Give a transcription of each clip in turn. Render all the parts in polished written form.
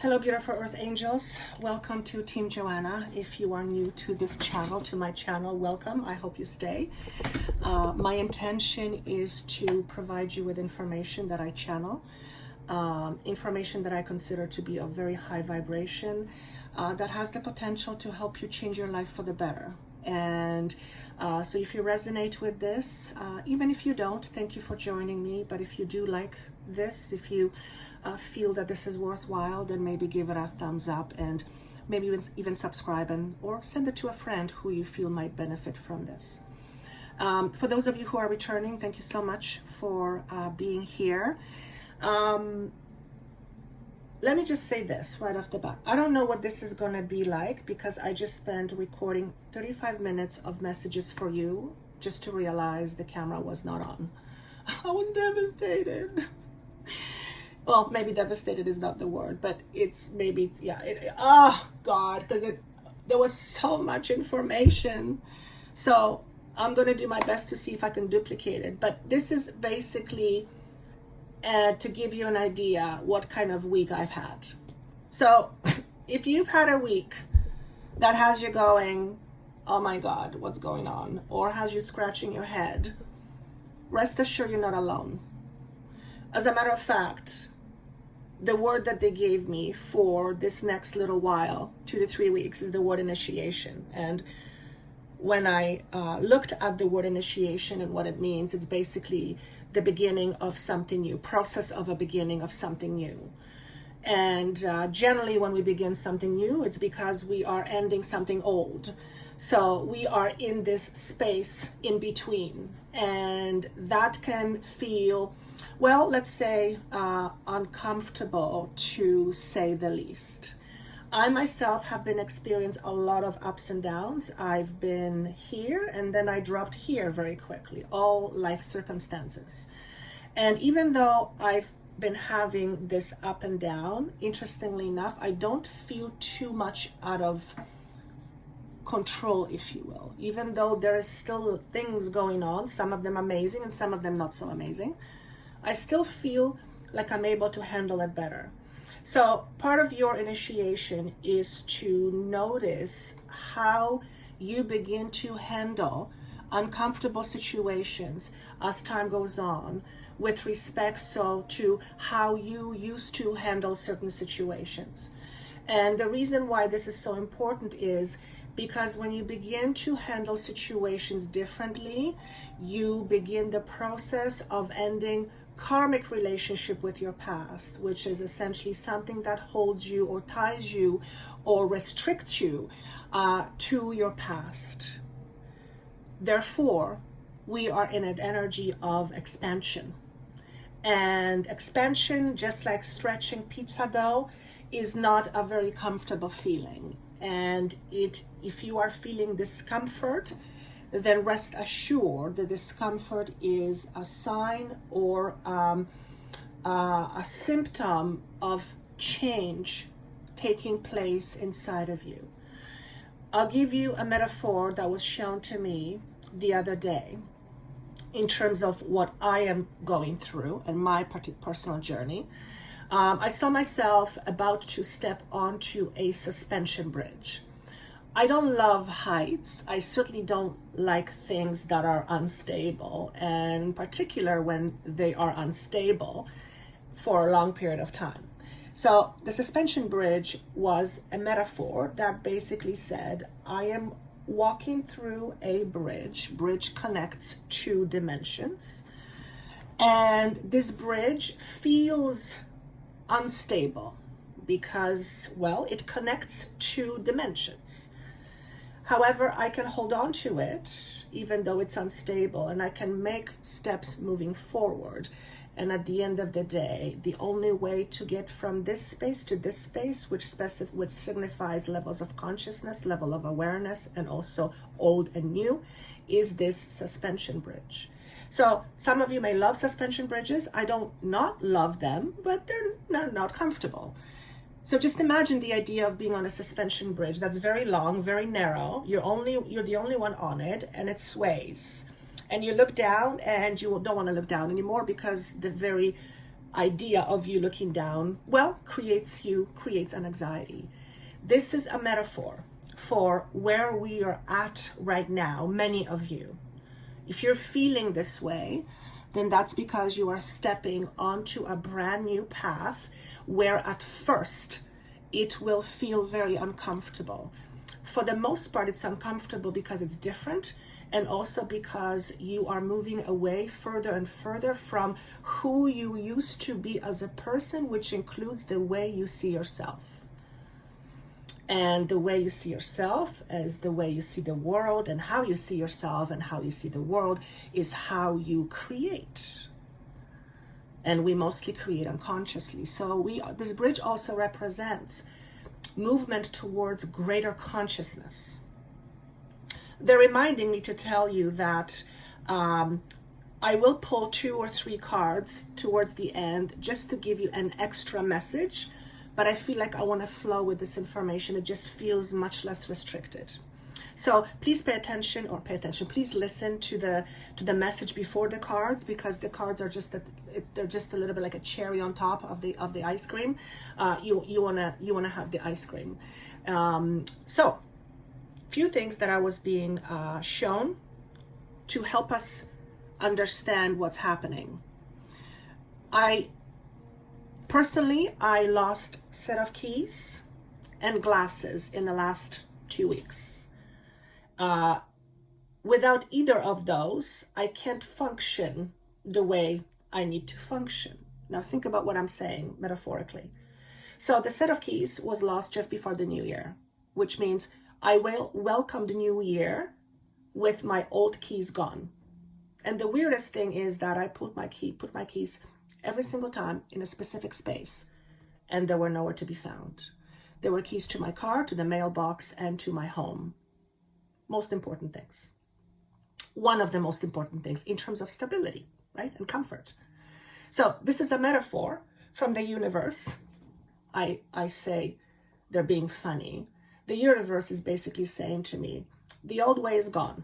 Hello, beautiful Earth Angels. Welcome to Team Joanna. If you are new to this channel, to my channel, welcome. I hope you stay. My intention is to provide you with information that I channel, information that I consider to be of very high vibration, that has the potential to help you change your life for the better. And so if you resonate with this, even if you don't, thank you for joining me. But if you do like this, if you feel that this is worthwhile, then maybe give it a thumbs up and maybe even subscribe or send it to a friend who you feel might benefit from this. For those of you who are returning, thank you so much for being here. Let me just say this right off the bat. I don't know what this is going to be like because I just spent recording 35 minutes of messages for you just to realize the camera was not on. I was devastated. Well, maybe devastated is not the word, but it's maybe, yeah. Oh, God, because there was so much information. So I'm going to do my best to see if I can duplicate it. But this is basically to give you an idea what kind of week I've had. So if you've had a week that has you going, oh my God, what's going on? Or has you scratching your head, rest assured you're not alone. As a matter of fact, the word that they gave me for this next little while, 2 to 3 weeks, is the word initiation. And when I looked at the word initiation and what it means, it's basically the beginning of something new, process of a beginning of something new. And generally when we begin something new, it's because we are ending something old. So we are in this space in between, and that can feel, well, let's say uncomfortable to say the least. I myself have been experiencing a lot of ups and downs. I've been here and then I dropped here very quickly, all life circumstances. And even though I've been having this up and down, interestingly enough, I don't feel too much out of control, if you will, even though there is still things going on, some of them amazing and some of them not so amazing. I still feel like I'm able to handle it better. So part of your initiation is to notice how you begin to handle uncomfortable situations as time goes on, with respect to how you used to handle certain situations. And the reason why this is so important is because when you begin to handle situations differently, you begin the process of ending karmic relationship with your past, which is essentially something that holds you or ties you or restricts you to your past. Therefore, we are in an energy of expansion. And expansion, just like stretching pizza dough, is not a very comfortable feeling. And if you are feeling discomfort, then rest assured the discomfort is a sign or a symptom of change taking place inside of you. I'll give you a metaphor that was shown to me the other day in terms of what I am going through and my personal journey. I saw myself about to step onto a suspension bridge. I don't love heights. I certainly don't like things that are unstable, and in particular when they are unstable for a long period of time. So the suspension bridge was a metaphor that basically said, I am walking through a bridge. Bridge connects 2 dimensions. And this bridge feels unstable because, well, it connects 2 dimensions. However, I can hold on to it even though it's unstable, and I can make steps moving forward. And at the end of the day, the only way to get from this space to this space, which signifies levels of consciousness, level of awareness, and also old and new, is this suspension bridge. So some of you may love suspension bridges. I don't not love them, but they're not comfortable. So just imagine the idea of being on a suspension bridge that's very long, very narrow. You're the only one on it, and it sways. And you look down and you don't want to look down anymore because the very idea of you looking down, well, creates an anxiety. This is a metaphor for where we are at right now, many of you. If you're feeling this way, then that's because you are stepping onto a brand new path where at first it will feel very uncomfortable. For the most part, it's uncomfortable because it's different, and also because you are moving away further and further from who you used to be as a person, which includes the way you see yourself. And the way you see yourself is the way you see the world, and how you see yourself and how you see the world is how you create. And we mostly create unconsciously. So this bridge also represents movement towards greater consciousness. They're reminding me to tell you that I will pull 2 or 3 cards towards the end just to give you an extra message, but I feel like I want to flow with this information. It just feels much less restricted. So please pay attention, please listen to the message before the cards, because the cards are they're just a little bit like a cherry on top of the ice cream. You wanna have the ice cream. So few things that I was being shown to help us understand what's happening. Personally, I lost a set of keys and glasses in the last 2 weeks. Without either of those, I can't function the way I need to function. Now think about what I'm saying metaphorically. So the set of keys was lost just before the new year, which means I will welcome the new year with my old keys gone. And the weirdest thing is that I put my keys every single time in a specific space, and they were nowhere to be found. There were keys to my car, to the mailbox, and to my home. Most important things. One of the most important things in terms of stability, right, and comfort. So this is a metaphor from the universe. I say they're being funny. The universe is basically saying to me, the old way is gone.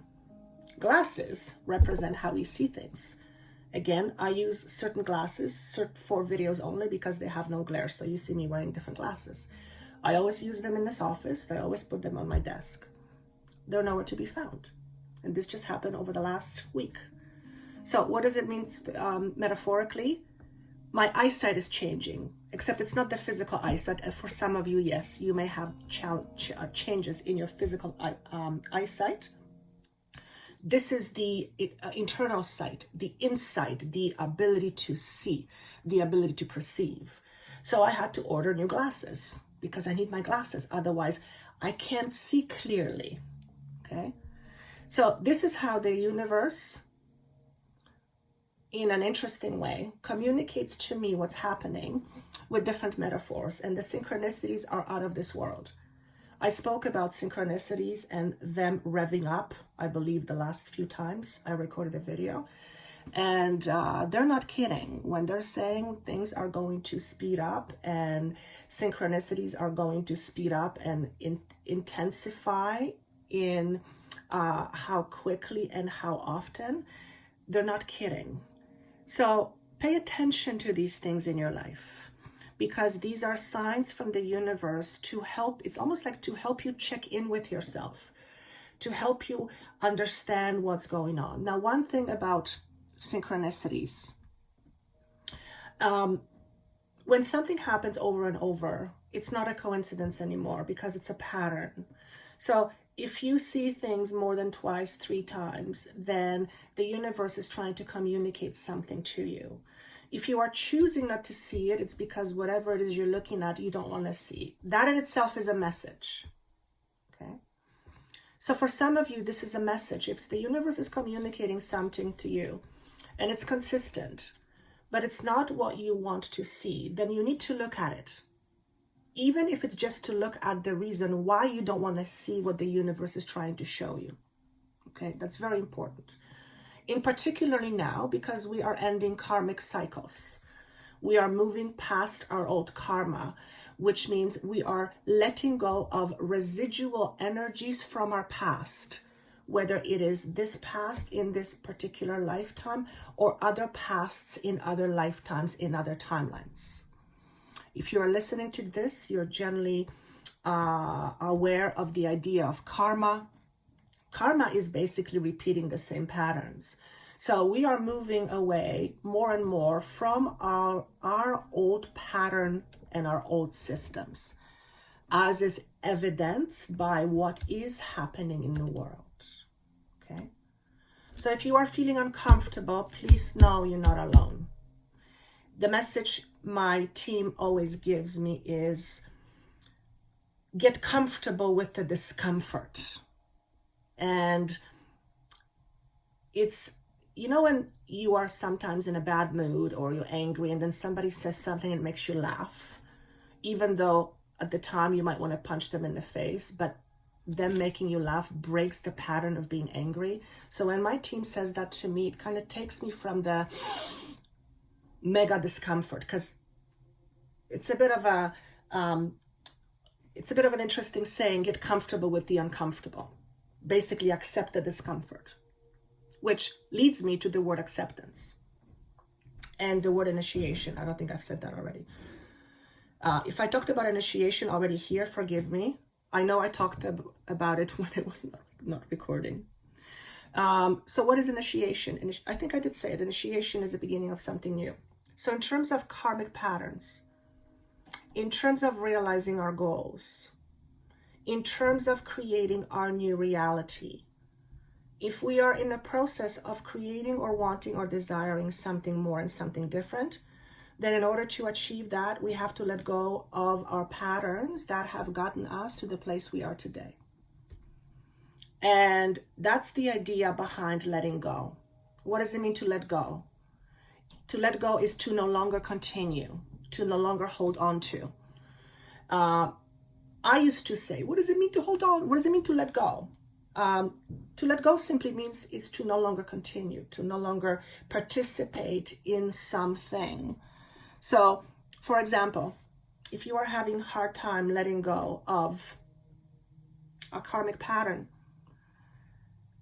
Glasses represent how we see things. Again, I use certain glasses for videos only because they have no glare, so you see me wearing different glasses. I always use them in this office. I always put them on my desk. They're nowhere to be found. And this just happened over the last week. So what does it mean metaphorically? My eyesight is changing, except it's not the physical eyesight. For some of you, yes, you may have changes in your physical eyesight. This is the internal sight, the insight, the ability to see, the ability to perceive. So I had to order new glasses because I need my glasses. Otherwise, I can't see clearly. Okay? So this is how the universe, in an interesting way, communicates to me what's happening with different metaphors. And the synchronicities are out of this world. I spoke about synchronicities and them revving up, I believe, the last few times I recorded a video. And they're not kidding when they're saying things are going to speed up and synchronicities are going to speed up and intensify in how quickly and how often. They're not kidding. So pay attention to these things in your life, because these are signs from the universe to help. It's almost like to help you check in with yourself, to help you understand what's going on. Now, one thing about synchronicities, when something happens over and over, it's not a coincidence anymore because it's a pattern. So if you see things more than twice, 3 times, then the universe is trying to communicate something to you. If you are choosing not to see it, it's because whatever it is you're looking at, you don't want to see. That in itself is a message. Okay? So for some of you, this is a message. If the universe is communicating something to you and it's consistent, but it's not what you want to see, then you need to look at it. Even if it's just to look at the reason why you don't want to see what the universe is trying to show you. Okay, that's very important. In particularly now, because we are ending karmic cycles. We are moving past our old karma, which means we are letting go of residual energies from our past, whether it is this past in this particular lifetime or other pasts in other lifetimes in other timelines. If you're listening to this, you're generally aware of the idea of karma. Karma is basically repeating the same patterns. So we are moving away more and more from our old pattern and our old systems, as is evidenced by what is happening in the world. Okay? So if you are feeling uncomfortable, please know you're not alone. The message my team always gives me is get comfortable with the discomfort. And it's, you know, when you are sometimes in a bad mood or you're angry and then somebody says something that makes you laugh, even though at the time you might want to punch them in the face, but them making you laugh breaks the pattern of being angry. So when my team says that to me, it kind of takes me from the mega discomfort, because it's a bit of an interesting saying, get comfortable with the uncomfortable. Basically accept the discomfort, which leads me to the word acceptance and the word initiation. I don't think I've said that already. If I talked about initiation already here, forgive me. I know I talked about it when it was not recording. So what is initiation? I think I did say it. Initiation is the beginning of something new. So in terms of karmic patterns, in terms of realizing our goals, in terms of creating our new reality, if we are in the process of creating or wanting or desiring something more and something different, then in order to achieve that, we have to let go of our patterns that have gotten us to the place we are today. And that's the idea behind letting go. What does it mean to let go? To let go is to no longer continue, to no longer hold on to. I used to say, what does it mean to hold on? What does it mean to let go? To let go simply means is to no longer continue, to no longer participate in something. So, for example, if you are having a hard time letting go of a karmic pattern,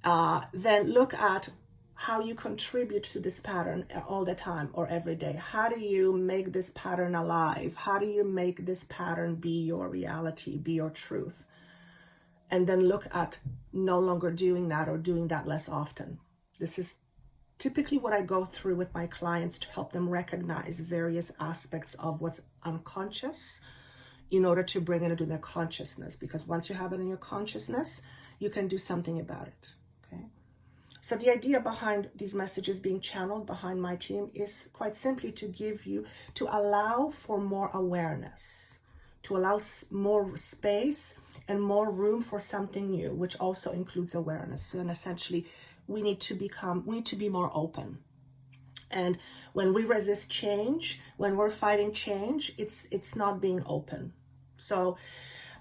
then look at how you contribute to this pattern all the time or every day. How do you make this pattern alive? How do you make this pattern be your reality, be your truth? And then look at no longer doing that or doing that less often. This is typically what I go through with my clients to help them recognize various aspects of what's unconscious in order to bring it into their consciousness. Because once you have it in your consciousness, you can do something about it. Okay. So the idea behind these messages being channeled behind my team is quite simply to allow for more awareness, to allow more space and more room for something new, which also includes awareness. So, and essentially, we need to be more open. And when we resist change, when we're fighting change, it's not being open. So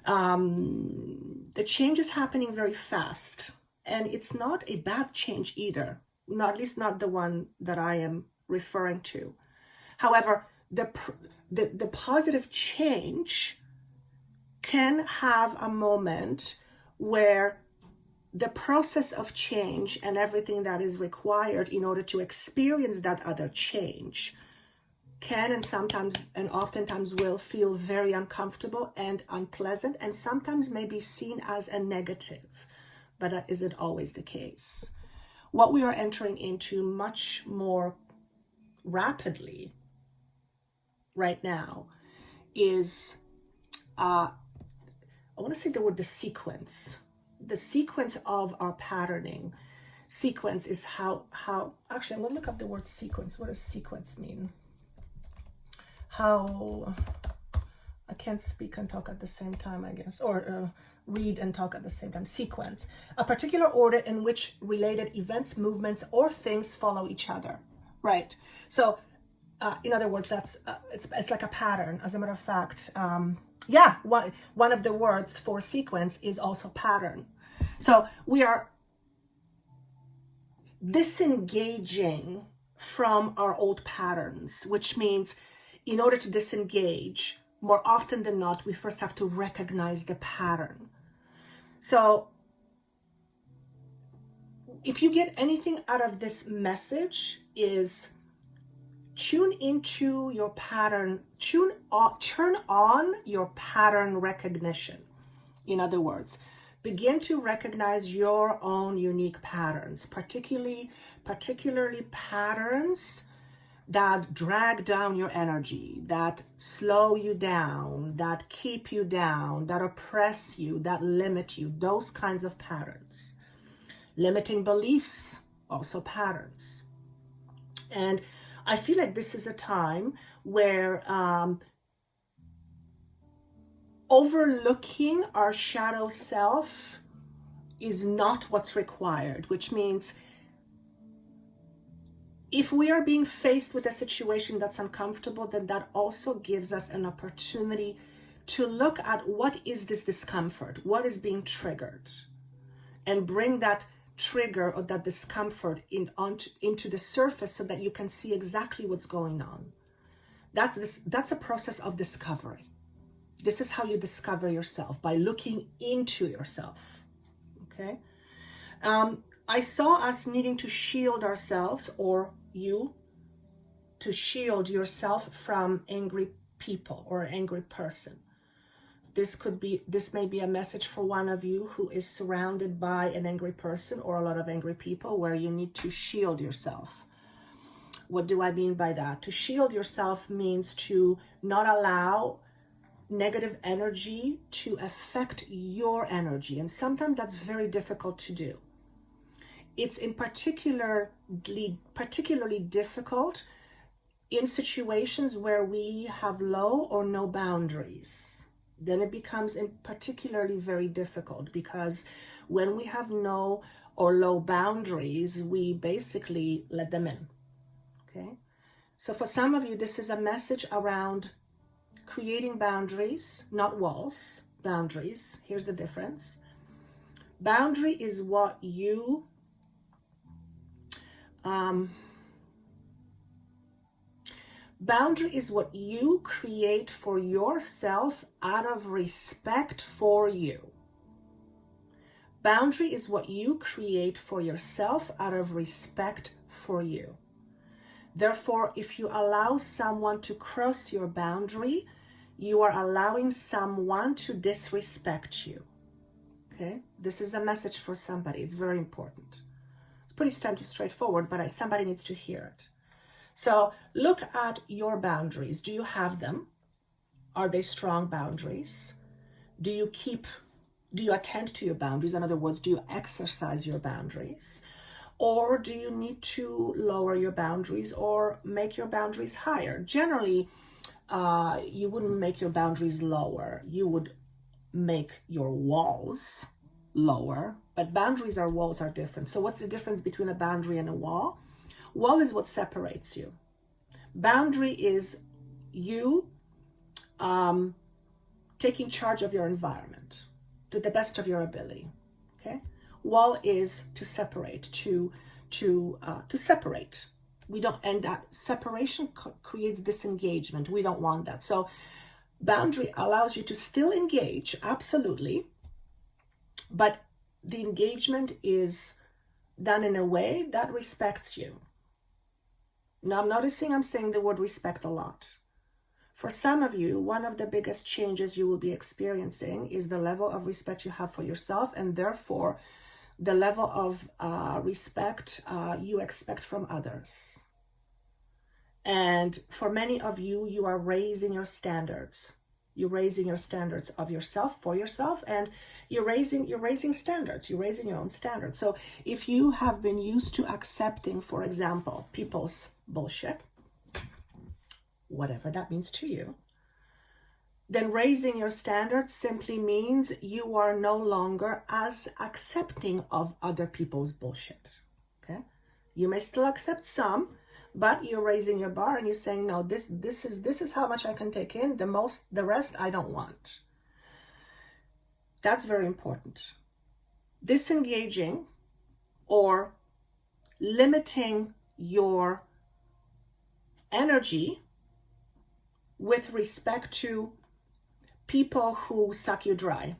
the change is happening very fast, and it's not a bad change either, at least not the one that I am referring to. However, the positive change can have a moment where the process of change and everything that is required in order to experience that other change can and oftentimes will feel very uncomfortable and unpleasant, and sometimes may be seen as a negative, but that isn't always the case. What we are entering into much more rapidly right now is I want to say the word the sequence of our patterning. Sequence is how actually I'm going to look up the word sequence. What does sequence mean? How, I can't speak and talk at the same time, I guess, or read and talk at the same time. Sequence, a particular order in which related events, movements, or things follow each other, right? So in other words, that's it's like a pattern. As a matter of fact, one of the words for sequence is also pattern. So we are disengaging from our old patterns, which means in order to disengage, more often than not, we first have to recognize the pattern. So if you get anything out of this message, is tune into your pattern, turn on your pattern recognition. In other words, begin to recognize your own unique patterns, particularly patterns that drag down your energy, that slow you down, that keep you down, that oppress you, that limit you, those kinds of patterns. Limiting beliefs, also patterns. And I feel like this is a time where overlooking our shadow self is not what's required, which means if we are being faced with a situation that's uncomfortable, then that also gives us an opportunity to look at what is this discomfort, what is being triggered, and bring that trigger or that discomfort into the surface so that you can see exactly what's going on. That's a process of discovery. This is how you discover yourself, by looking into yourself. Okay. I saw us needing to shield ourselves, or you to shield yourself from angry people or an angry person. This may be a message for one of you who is surrounded by an angry person or a lot of angry people, where you need to shield yourself. What do I mean by that? To shield yourself means to not allow negative energy to affect your energy. And sometimes that's very difficult to do. It's particularly difficult in situations where we have low or no boundaries. Then it becomes particularly very difficult, because when we have no or low boundaries, we basically let them in. Okay? So for some of you, this is a message around creating boundaries, not walls, boundaries. Here's the difference. Boundary is what you boundary is what you create for yourself out of respect for you. Boundary is what you create for yourself out of respect for you. Therefore, if you allow someone to cross your boundary, you are allowing someone to disrespect you. Okay? This is a message for somebody. It's very important. It's pretty straightforward, but somebody needs to hear it. So look at your boundaries. Do you have them? Are they strong boundaries? Do you attend to your boundaries? In other words, do you exercise your boundaries? Or do you need to lower your boundaries or make your boundaries higher? Generally, you wouldn't make your boundaries lower. You would make your walls lower, but boundaries or walls are different. So what's the difference between a boundary and a wall? Wall is what separates you. Boundary is you taking charge of your environment to the best of your ability. Okay. Wall is to separate, to separate. We don't, and that separation creates disengagement. We don't want that. So boundary allows you to still engage, absolutely, but the engagement is done in a way that respects you. Now I'm noticing I'm saying the word respect a lot. For some of you, one of the biggest changes you will be experiencing is the level of respect you have for yourself, and therefore the level of respect you expect from others. And for many of you, you are raising your standards. You're raising your standards of yourself, for yourself, and you're raising standards. You're raising your own standards. So if you have been used to accepting, for example, people's bullshit, whatever that means to you, then raising your standards simply means you are no longer as accepting of other people's bullshit. Okay? You may still accept some, but you're raising your bar and you're saying, no, this is how much I can take in. The rest I don't want. That's very important. Disengaging or limiting your energy with respect to people who suck you dry,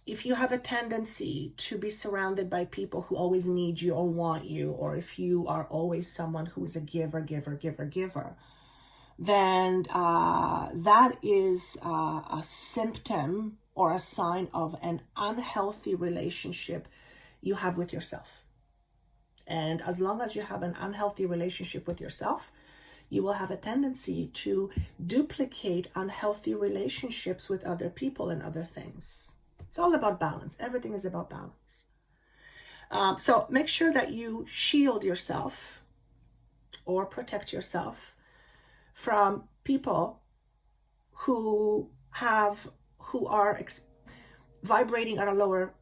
if you have a tendency to be surrounded by people who always need you or want you, or if you are always someone who's a giver, then that is a symptom or a sign of an unhealthy relationship you have with yourself. And as long as you have an unhealthy relationship with yourself, you will have a tendency to duplicate unhealthy relationships with other people and other things. It's all about balance. Everything is about balance. So make sure that you shield yourself or protect yourself from people who are vibrating at a lower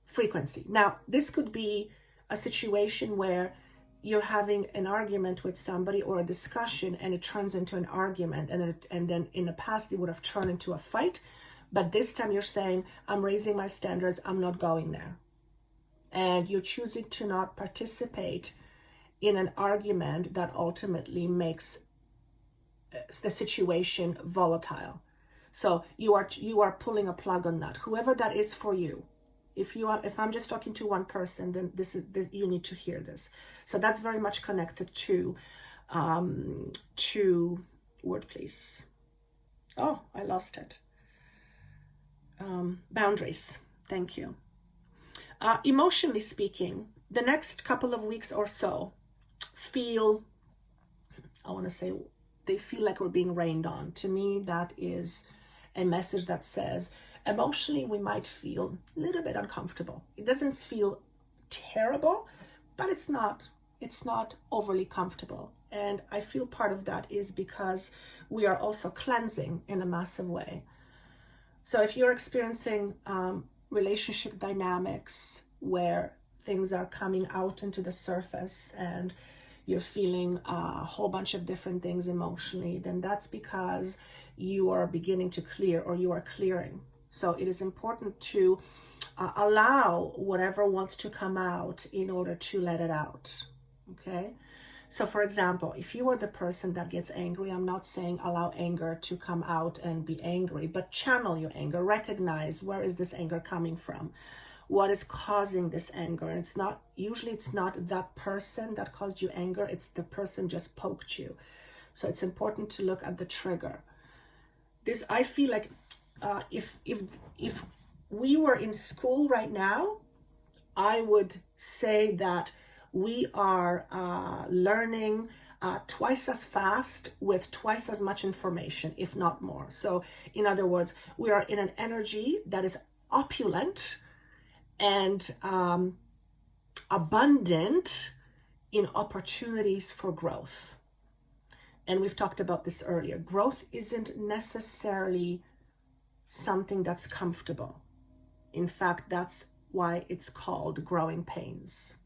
frequency. Now, this could be a situation where you're having an argument with somebody or a discussion and it turns into an argument, and then in the past it would have turned into a fight, but this time you're saying, I'm raising my standards, I'm not going there. And you're choosing to not participate in an argument that ultimately makes the situation volatile. So you are pulling a plug on that, whoever that is for you. If I'm just talking to one person, then this you need to hear this. So that's very much connected to word, please. Oh, I lost it. Boundaries. Thank you. Emotionally speaking, the next couple of weeks or so they feel like we're being rained on. To me, that is a message that says emotionally we might feel a little bit uncomfortable. It doesn't feel terrible, but it's not overly comfortable. And I feel part of that is because we are also cleansing in a massive way. So if you're experiencing relationship dynamics where things are coming out into the surface and you're feeling a whole bunch of different things emotionally, then that's because you are beginning to clear, or you are clearing. So it is important to allow whatever wants to come out in order to let it out. Okay? So for example, if you are the person that gets angry, I'm not saying allow anger to come out and be angry, but channel your anger. Recognize, where is this anger coming from? What is causing this anger? And it's not that person that caused you anger, it's the person just poked you. So it's important to look at the trigger. I feel like if we were in school right now, I would say that we are learning twice as fast with twice as much information, if not more. So in other words, we are in an energy that is opulent and abundant in opportunities for growth. And we've talked about this earlier. Growth isn't necessarily something that's comfortable. In fact, that's why it's called growing pains.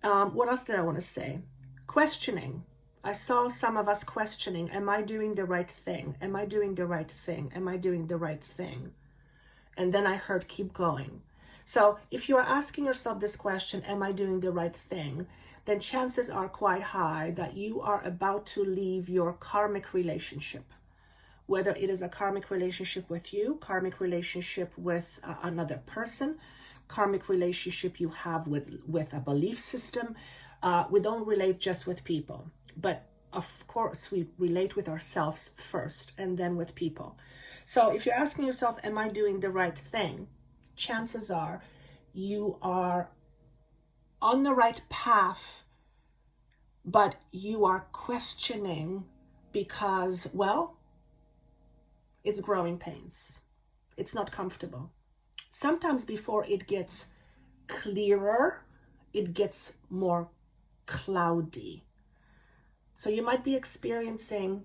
What else did I want to say? Questioning. I saw some of us questioning, am I doing the right thing? Am I doing the right thing? Am I doing the right thing? And then I heard keep going. So if you're asking yourself this question, am I doing the right thing? Then chances are quite high that you are about to leave your karmic relationship. Whether it is a karmic relationship with you, karmic relationship with another person, karmic relationship you have with a belief system. We don't relate just with people, but of course we relate with ourselves first and then with people. So if you're asking yourself, am I doing the right thing? Chances are you are on the right path, but you are questioning because, well, it's growing pains. It's not comfortable. Sometimes before it gets clearer, it gets more cloudy. So you might be experiencing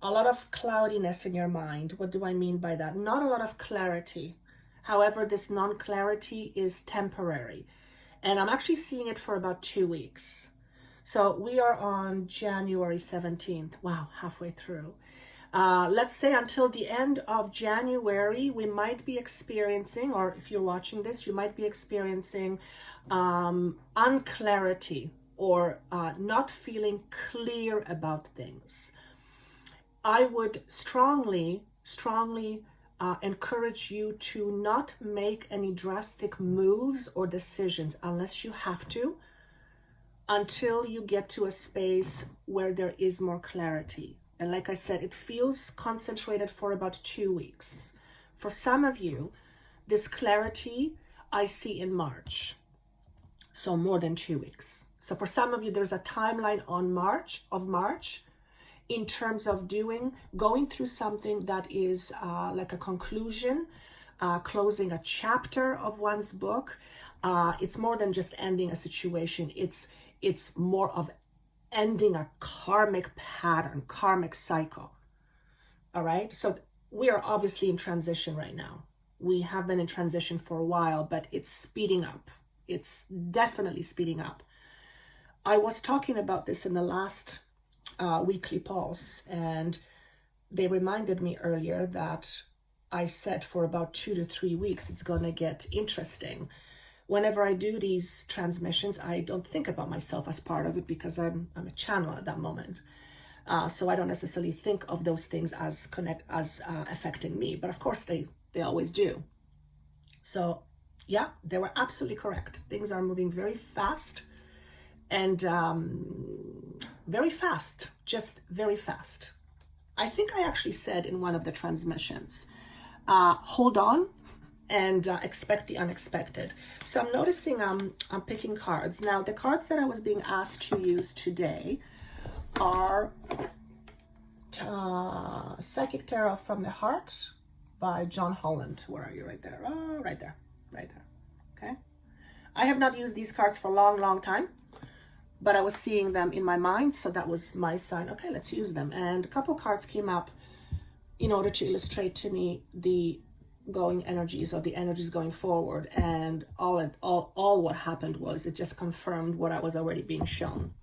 a lot of cloudiness in your mind. What do I mean by that? Not a lot of clarity. However, this non-clarity is temporary. And I'm actually seeing it for about 2 weeks. So we are on January 17th. Wow, halfway through. Let's say until the end of January, we might be experiencing, or if you're watching this, you might be experiencing unclarity or not feeling clear about things. I would strongly encourage you to not make any drastic moves or decisions unless you have to, until you get to a space where there is more clarity. And like I said, it feels concentrated for about 2 weeks. For some of you, this clarity I see in March. So more than 2 weeks. So for some of you, there's a timeline on March in terms of going through something that is like a conclusion, closing a chapter of one's book. It's more than just ending a situation. It's more of ending a karmic pattern, karmic cycle. All right. So we are obviously in transition right now. We have been in transition for a while, but it's speeding up. It's definitely speeding up. I was talking about this in the last weekly pulse, and they reminded me earlier that I said for about 2 to 3 weeks it's going to get interesting. Whenever I do these transmissions, I don't think about myself as part of it because I'm a channel at that moment. So I don't necessarily think of those things as affecting me, but of course they always do. So yeah, they were absolutely correct. Things are moving very fast, and very fast, just very fast. I think I actually said in one of the transmissions, hold on and expect the unexpected. So I'm noticing I'm picking cards. Now, the cards that I was being asked to use today are Psychic Tarot from the Heart by John Holland. Where are you? Right there. Oh, right there. Right there. Okay. I have not used these cards for a long, long time, but I was seeing them in my mind, so that was my sign. Okay, let's use them. And a couple cards came up in order to illustrate to me the going energies, or the energies going forward, and all what happened was it just confirmed what I was already being shown.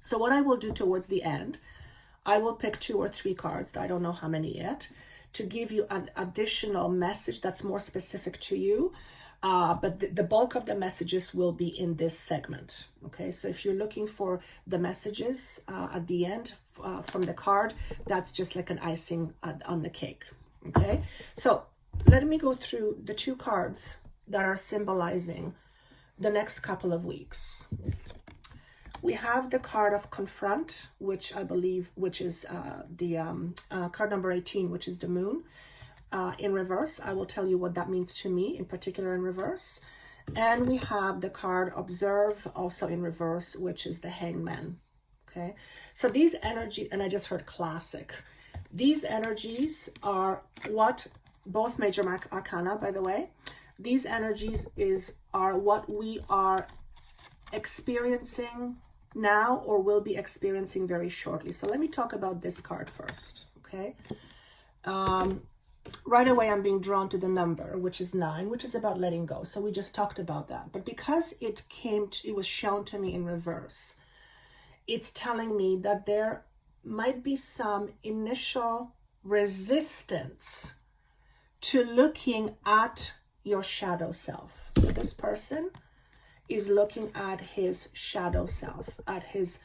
So what I will do towards the end, I will pick 2 or 3 cards, I don't know how many yet, to give you an additional message that's more specific to you. But the bulk of the messages will be in this segment. Okay, so if you're looking for the messages at the end from the card, that's just like an icing on the cake. Okay, so let me go through the 2 cards that are symbolizing the next couple of weeks. We have the card of Confront, which I believe, which is the card number 18, which is the Moon. In reverse. I will tell you what that means to me, in particular in reverse. And we have the card Observe, also in reverse, which is the Hangman. Okay, so these energies, and I just heard classic. These energies are what both major arcana, by the way. These energies are what we are experiencing now, or will be experiencing very shortly. So let me talk about this card first. Okay. Right away, I'm being drawn to the number, which is 9, which is about letting go. So we just talked about that. But because it was shown to me in reverse, it's telling me that there might be some initial resistance to looking at your shadow self. So this person is looking at his shadow self, at his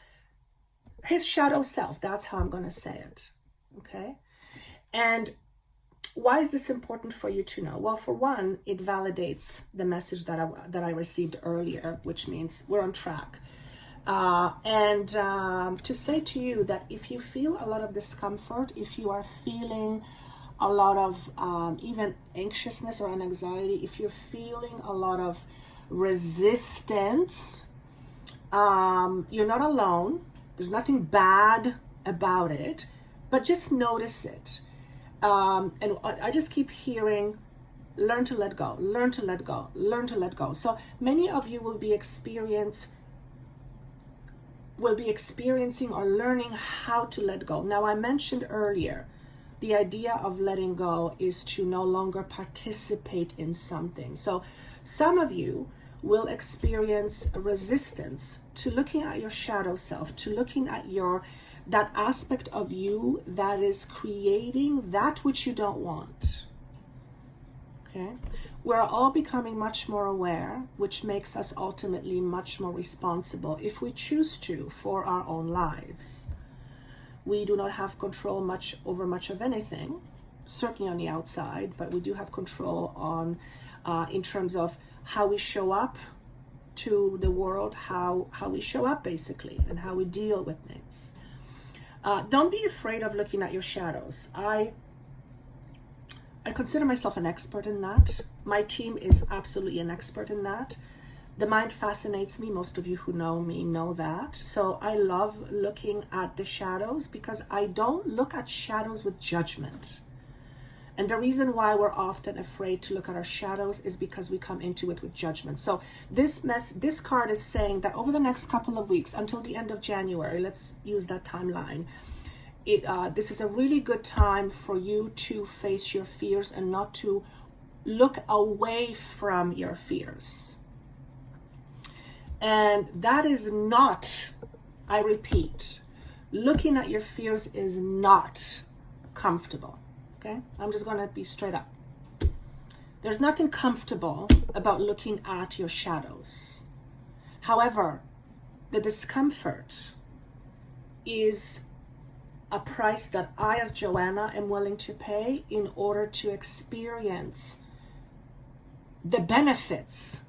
shadow self. That's how I'm going to say it. Okay. And why is this important for you to know? Well, for one, it validates the message that I received earlier, which means we're on track. And to say to you that if you feel a lot of discomfort, if you are feeling a lot of even anxiousness or anxiety, if you're feeling a lot of resistance, you're not alone. There's nothing bad about it, but just notice it. And I just keep hearing, learn to let go, learn to let go, learn to let go. So many of you will be experiencing or learning how to let go. Now, I mentioned earlier, the idea of letting go is to no longer participate in something. So some of you will experience resistance to looking at your shadow self, to looking at that aspect of you that is creating that which you don't want. Okay? We're all becoming much more aware, which makes us ultimately much more responsible if we choose to for our own lives. We do not have control over much of anything. certainly on the outside, but we do have control on, in terms of how we show up to the world, how we show up basically, and how we deal with things. Don't be afraid of looking at your shadows. I consider myself an expert in that. My team is absolutely an expert in that. The mind fascinates me. Most of you who know me know that. So I love looking at the shadows because I don't look at shadows with judgment. And the reason why we're often afraid to look at our shadows is because we come into it with judgment. So this card is saying that over the next couple of weeks, until the end of January, let's use that timeline, this is a really good time for you to face your fears and not to look away from your fears. And that is not, I repeat, looking at your fears is not comfortable. Okay, I'm just going to be straight up. There's nothing comfortable about looking at your shadows. However, the discomfort is a price that I, as Joanna, am willing to pay in order to experience the benefits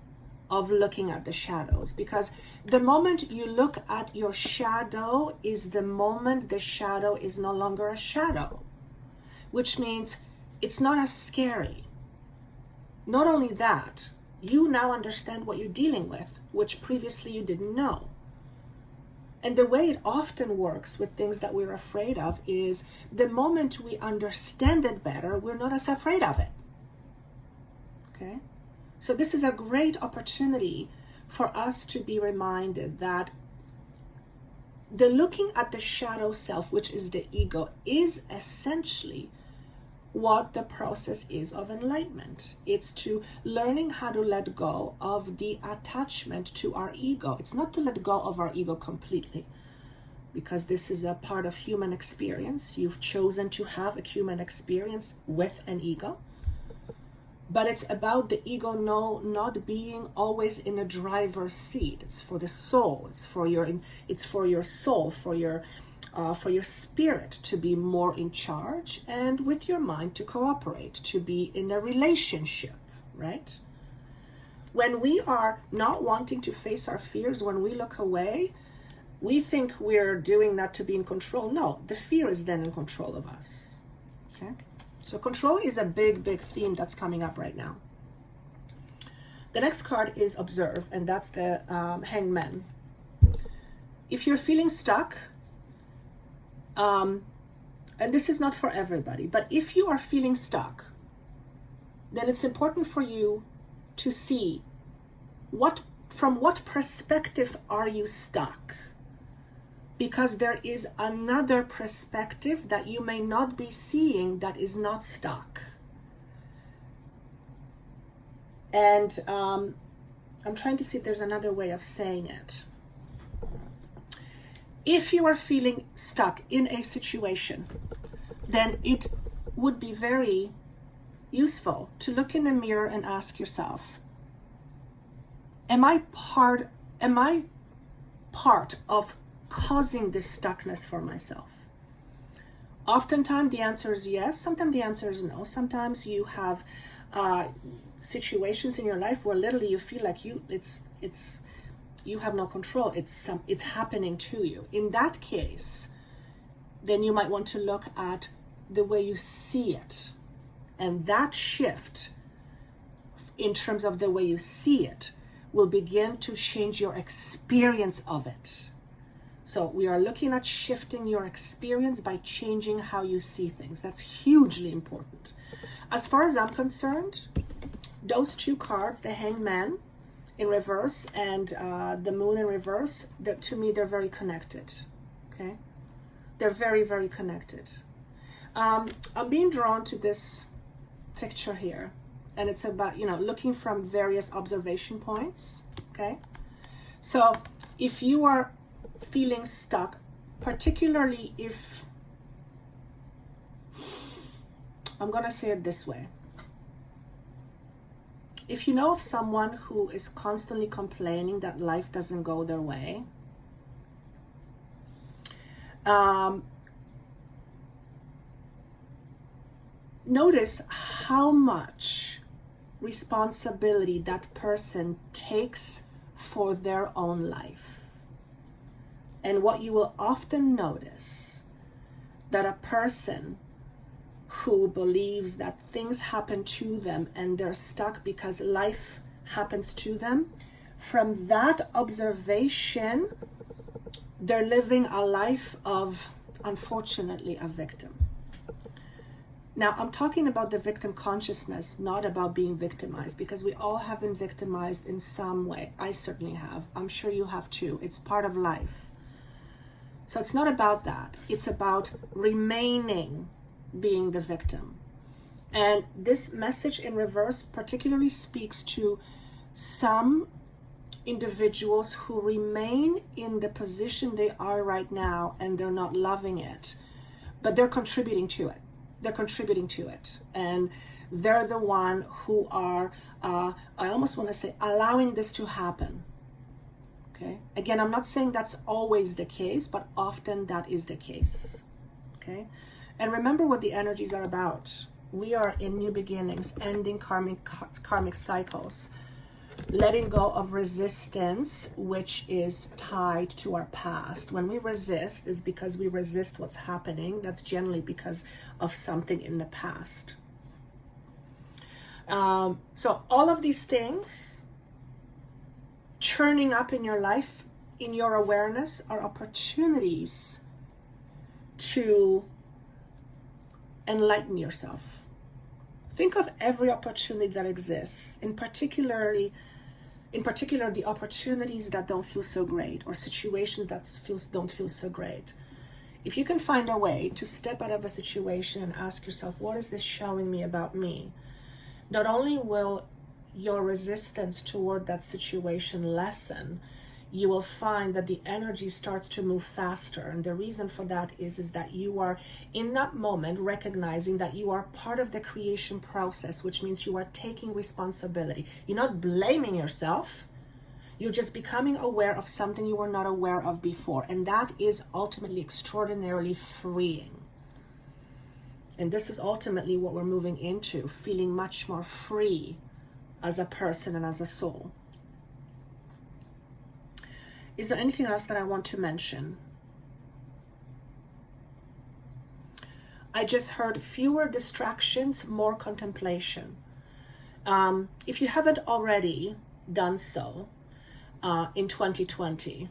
of looking at the shadows. Because the moment you look at your shadow is the moment the shadow is no longer a shadow, which means it's not as scary. Not only that, you now understand what you're dealing with, which previously you didn't know. And the way it often works with things that we're afraid of is the moment we understand it better, we're not as afraid of it. Okay? So this is a great opportunity for us to be reminded that the looking at the shadow self, which is the ego, is essentially what the process is of enlightenment. It's to learning how to let go of the attachment to our ego. It's not to let go of our ego completely, because this is a part of human experience. You've chosen to have a human experience with an ego. But it's about the ego not being always in a driver's seat. It's for the soul. It's for your soul, for your spirit to be more in charge, and with your mind to cooperate, to be in a relationship, right? When we are not wanting to face our fears, when we look away, we think we're doing that to be in control. No, the fear is then in control of us. Okay? So control is a big, big theme that's coming up right now. The next card is Observe, and that's the Hangman. If you're feeling stuck, and this is not for everybody, but if you are feeling stuck, then it's important for you to see from what perspective are you stuck? Because there is another perspective that you may not be seeing that is not stuck. And I'm trying to see if there's another way of saying it. If you are feeling stuck in a situation, then it would be very useful to look in the mirror and ask yourself, am I part of causing this stuckness for myself? Oftentimes the answer is yes. Sometimes the answer is no. Sometimes you have situations in your life where literally you feel like you have no control. It's happening to you. In that case, then you might want to look at the way you see it, and that shift in terms of the way you see it will begin to change your experience of it. So we are looking at shifting your experience by changing how you see things. That's hugely important. As far as I'm concerned, those two cards, the Hangman in reverse and the Moon in reverse, to me, they're very connected. Okay? They're very, very connected. I'm being drawn to this picture here, and it's about, looking from various observation points. Okay? So if you are feeling stuck, particularly if, I'm going to say it this way. If you know of someone who is constantly complaining that life doesn't go their way, notice how much responsibility that person takes for their own life. And what you will often notice, that a person who believes that things happen to them and they're stuck because life happens to them, from that observation, they're living a life of, unfortunately, a victim. Now, I'm talking about the victim consciousness, not about being victimized, because we all have been victimized in some way. I certainly have. I'm sure you have too. It's part of life. So it's not about that. It's about remaining being the victim. And this message in reverse particularly speaks to some individuals who remain in the position they are right now, and they're not loving it, but they're contributing to it. They're contributing to it. And they're the one who are, I almost want to say, allowing this to happen. Okay. Again, I'm not saying that's always the case, but often that is the case. Okay. And remember what the energies are about. We are in new beginnings, ending karmic cycles, letting go of resistance, which is tied to our past. When we resist, is because we resist what's happening. That's generally because of something in the past. So all of these things churning up in your life, in your awareness, are opportunities to enlighten yourself. Think of every opportunity that exists, in particular the opportunities that don't feel so great, or situations that don't feel so great. If you can find a way to step out of a situation and ask yourself, what is this showing me about me? Not only will your resistance toward that situation lessen, you will find that the energy starts to move faster. And the reason for that is that you are in that moment recognizing that you are part of the creation process, which means you are taking responsibility. You're not blaming yourself. You're just becoming aware of something you were not aware of before. And that is ultimately extraordinarily freeing. And this is ultimately what we're moving into, feeling much more free as a person and as a soul. Is there anything else that I want to mention? I just heard fewer distractions, more contemplation. If you haven't already done so in 2020,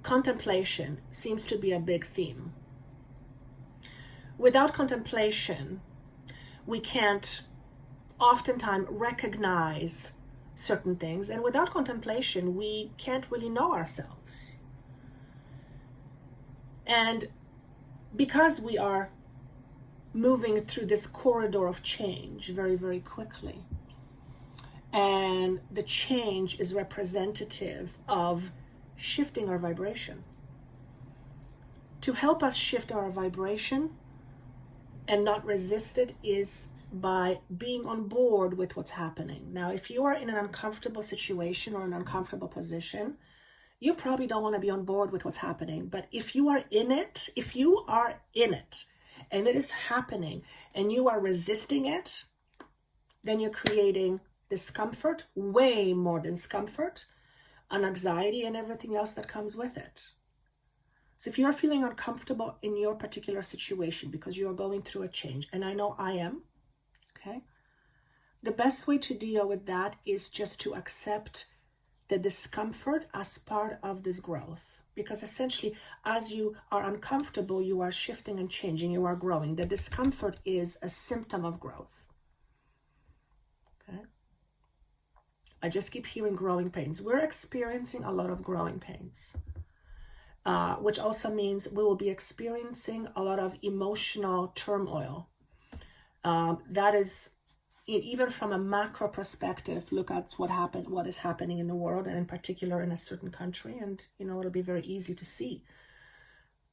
contemplation seems to be a big theme. Without contemplation, we can't oftentimes recognize certain things, and without contemplation we can't really know ourselves. And because we are moving through this corridor of change very, very quickly, and the change is representative of shifting our vibration, to help us shift our vibration and not resist it is by being on board with what's happening. Now, if you are in an uncomfortable situation or an uncomfortable position, you probably don't want to be on board with what's happening. But if you are in it, and it is happening and you are resisting it, then you're creating discomfort, way more discomfort, and anxiety and everything else that comes with it. So if you're feeling uncomfortable in your particular situation because you are going through a change, and I know I am, okay, the best way to deal with that is just to accept the discomfort as part of this growth. Because essentially, as you are uncomfortable, you are shifting and changing, you are growing. The discomfort is a symptom of growth. Okay? I just keep hearing growing pains. We're experiencing a lot of growing pains, which also means we will be experiencing a lot of emotional turmoil. That is, even from a macro perspective, look at what is happening in the world, and in particular in a certain country, and it'll be very easy to see.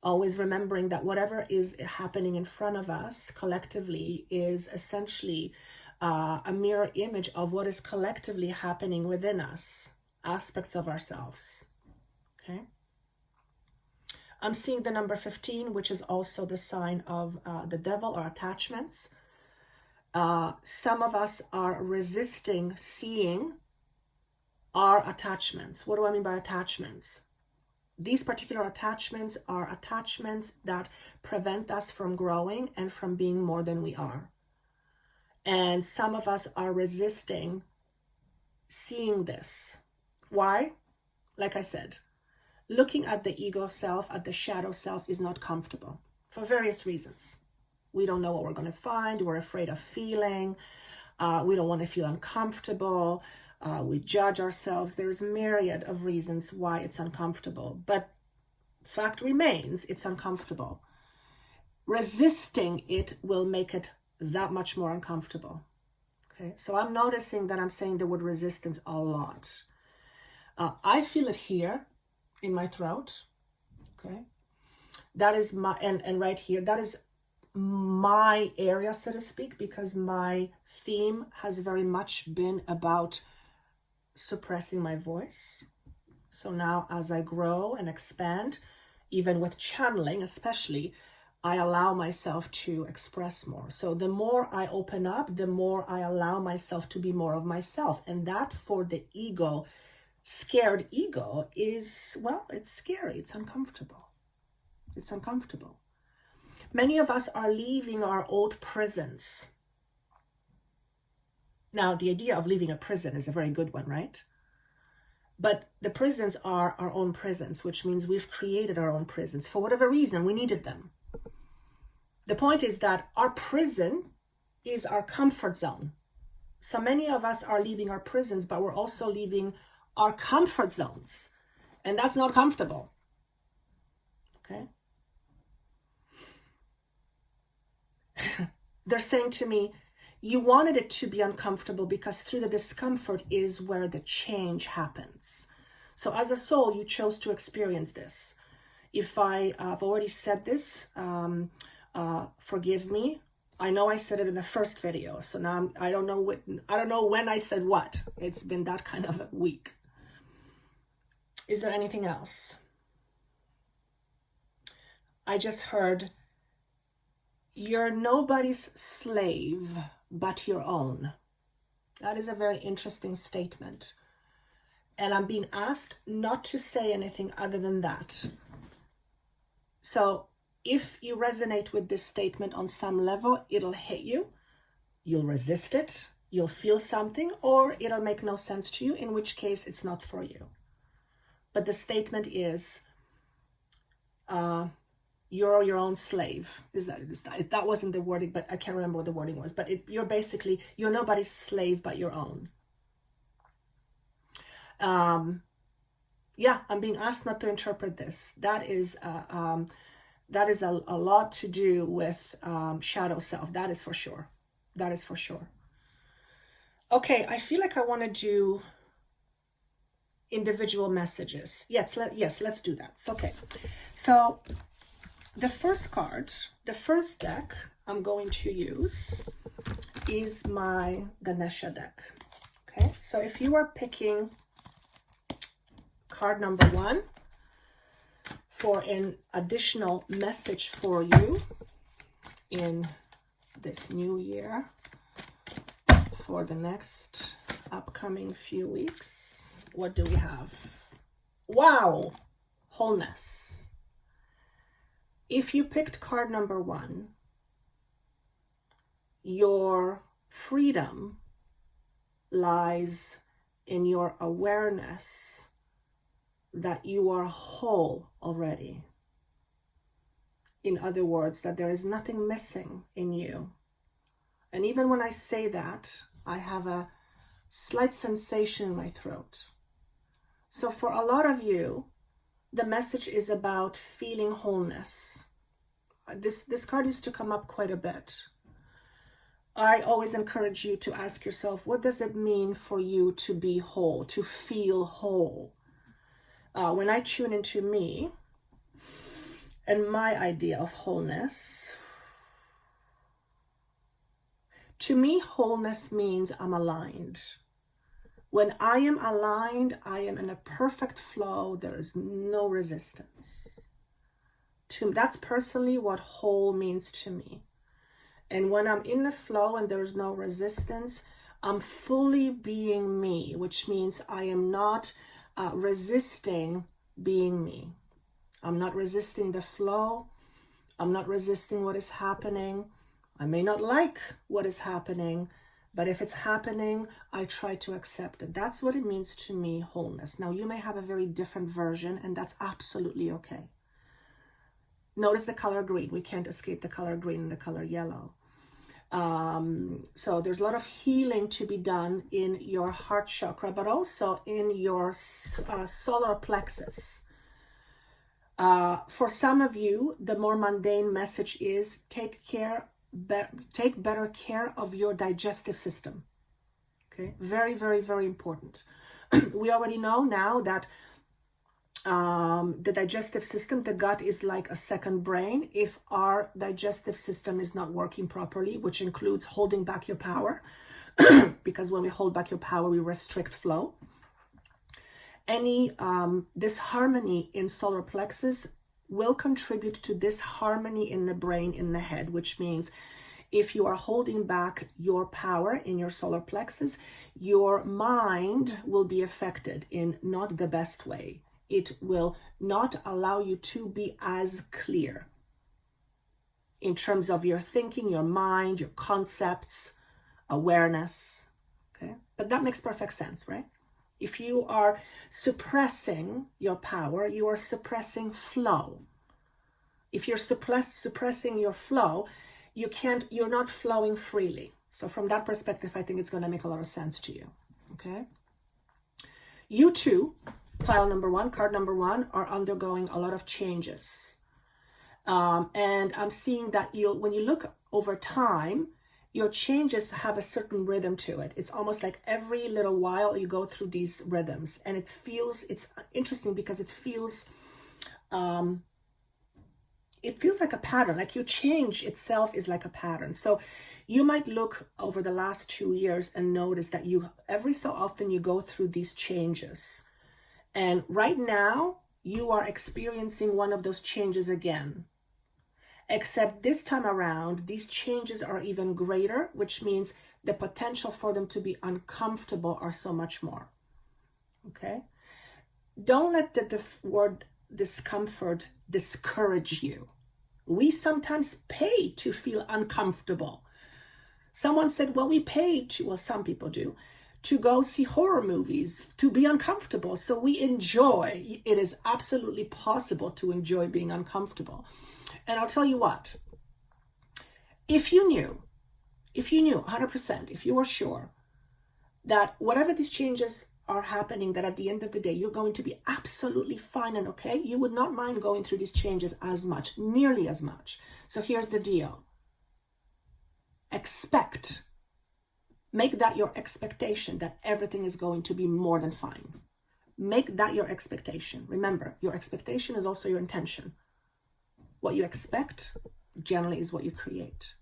Always remembering that whatever is happening in front of us collectively is essentially a mirror image of what is collectively happening within us, aspects of ourselves. Okay. I'm seeing the number 15, which is also the sign of the devil, or attachments. Some of us are resisting seeing our attachments. What do I mean by attachments? These particular attachments are attachments that prevent us from growing and from being more than we are. And some of us are resisting seeing this. Why? Like I said, looking at the ego self, at the shadow self, is not comfortable for various reasons. We don't know what we're going to find. We're afraid of feeling. We don't want to feel uncomfortable. We judge ourselves. There's a myriad of reasons why it's uncomfortable. But fact remains, it's uncomfortable. Resisting it will make it that much more uncomfortable. Okay, so I'm noticing that I'm saying the word resistance a lot. I feel it here in my throat. Okay, that is my, and right here, that is my area, so to speak, because my theme has very much been about suppressing my voice. So now as I grow and expand, even with channeling especially, I allow myself to express more. So the more I open up, the more I allow myself to be more of myself. And that, for the ego, scared ego, is, well, it's scary. It's uncomfortable. It's uncomfortable. Many of us are leaving our old prisons. Now, the idea of leaving a prison is a very good one, right? But the prisons are our own prisons, which means we've created our own prisons. For whatever reason, we needed them. The point is that our prison is our comfort zone. So many of us are leaving our prisons, but we're also leaving our comfort zones. And that's not comfortable. Okay? They're saying to me, you wanted it to be uncomfortable because through the discomfort is where the change happens. So as a soul, you chose to experience this. If I've already said this, forgive me. I know I said it in the first video, so now I don't know when I said what. It's been that kind of a week. Is there anything else? I just heard, you're nobody's slave but your own. That is a very interesting statement. And I'm being asked not to say anything other than that. So if you resonate with this statement on some level, it'll hit you. You'll resist it. You'll feel something, or it'll make no sense to you, in which case it's not for you. But the statement is, you're your own slave. That wasn't the wording, but I can't remember what the wording was. But you're nobody's slave but your own. Yeah, I'm being asked not to interpret this. That is a lot to do with shadow self. That is for sure. That is for sure. Okay, I feel like I want to do individual messages. Yes, let's do that. It's okay. So the first card, the first deck I'm going to use is my Ganesha deck. Okay, so if you are picking card number 1 for an additional message for you in this new year for the next upcoming few weeks, what do we have? Wow! Wholeness. If you picked card number 1, your freedom lies in your awareness that you are whole already. In other words, that there is nothing missing in you. And even when I say that, I have a slight sensation in my throat. So for a lot of you, the message is about feeling wholeness. This card used to come up quite a bit. I always encourage you to ask yourself, what does it mean for you to be whole, to feel whole? When I tune into me and my idea of wholeness, to me, wholeness means I'm aligned. When I am aligned, I am in a perfect flow. There is no resistance. That's personally what whole means to me. And when I'm in the flow and there's no resistance, I'm fully being me, which means I am not resisting being me. I'm not resisting the flow. I'm not resisting what is happening. I may not like what is happening, but if it's happening, I try to accept it. That's what it means to me, wholeness. Now, you may have a very different version, and that's absolutely okay. Notice the color green. We can't escape the color green and the color yellow. So there's a lot of healing to be done in your heart chakra, but also in your solar plexus. For some of you, the more mundane message is take better care of your digestive system. Okay, very, very, very important. We already know now that the digestive system, the gut is like a second brain. If our digestive system is not working properly, which includes holding back your power, because when we hold back your power, we restrict flow. Any disharmony in solar plexus will contribute to disharmony in the brain, in the head, which means if you are holding back your power in your solar plexus, your mind will be affected in not the best way. It will not allow you to be as clear in terms of your thinking, your mind, your concepts, awareness. Okay, but that makes perfect sense, right? If you are suppressing your power, you are suppressing flow. If you're suppressing your flow, you're not flowing freely. So from that perspective, I think it's going to make a lot of sense to you. Okay. You too, pile number one, card number one, are undergoing a lot of changes. And I'm seeing that when you look over time, your changes have a certain rhythm to it. It's almost like every little while you go through these rhythms, and it's interesting because it feels like a pattern, like your change itself is like a pattern. So you might look over the last 2 years and notice that every so often you go through these changes. And right now you are experiencing one of those changes again. Except this time around, these changes are even greater, which means the potential for them to be uncomfortable are so much more. Okay? Don't let the word discomfort discourage you. We sometimes pay to feel uncomfortable. Someone said, well, some people do, to go see horror movies, to be uncomfortable. So we enjoy. It is absolutely possible to enjoy being uncomfortable. And I'll tell you what, if you knew 100%, if you were sure that whatever these changes are happening, that at the end of the day, you're going to be absolutely fine and okay, you would not mind going through these changes as much, nearly as much. So here's the deal. Make that your expectation that everything is going to be more than fine. Make that your expectation. Remember, your expectation is also your intention. What you expect generally is what you create.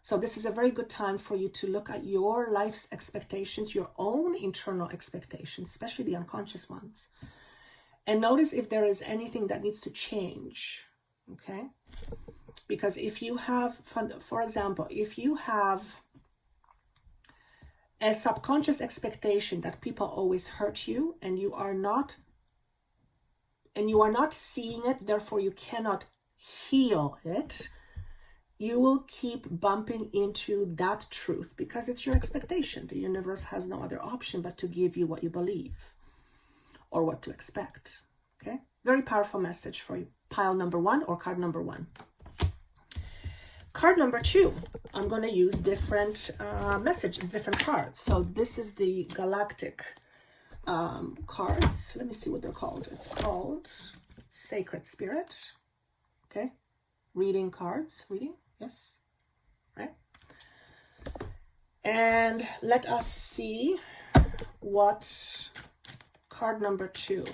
So this is a very good time for you to look at your life's expectations, your own internal expectations, especially the unconscious ones. And notice if there is anything that needs to change, okay? Because if you have, for example, if you have a subconscious expectation that people always hurt you and you are not seeing it, therefore you cannot heal it, you will keep bumping into that truth because it's your expectation. The universe has no other option but to give you what you believe or what to expect. Okay, very powerful message for you. Pile number one or card number one. Card number two, I'm going to use different different cards. So this is the galactic cards. Let me see what they're called. It's called Sacred Spirit. Okay, reading cards, yes, right? And let us see what card number two.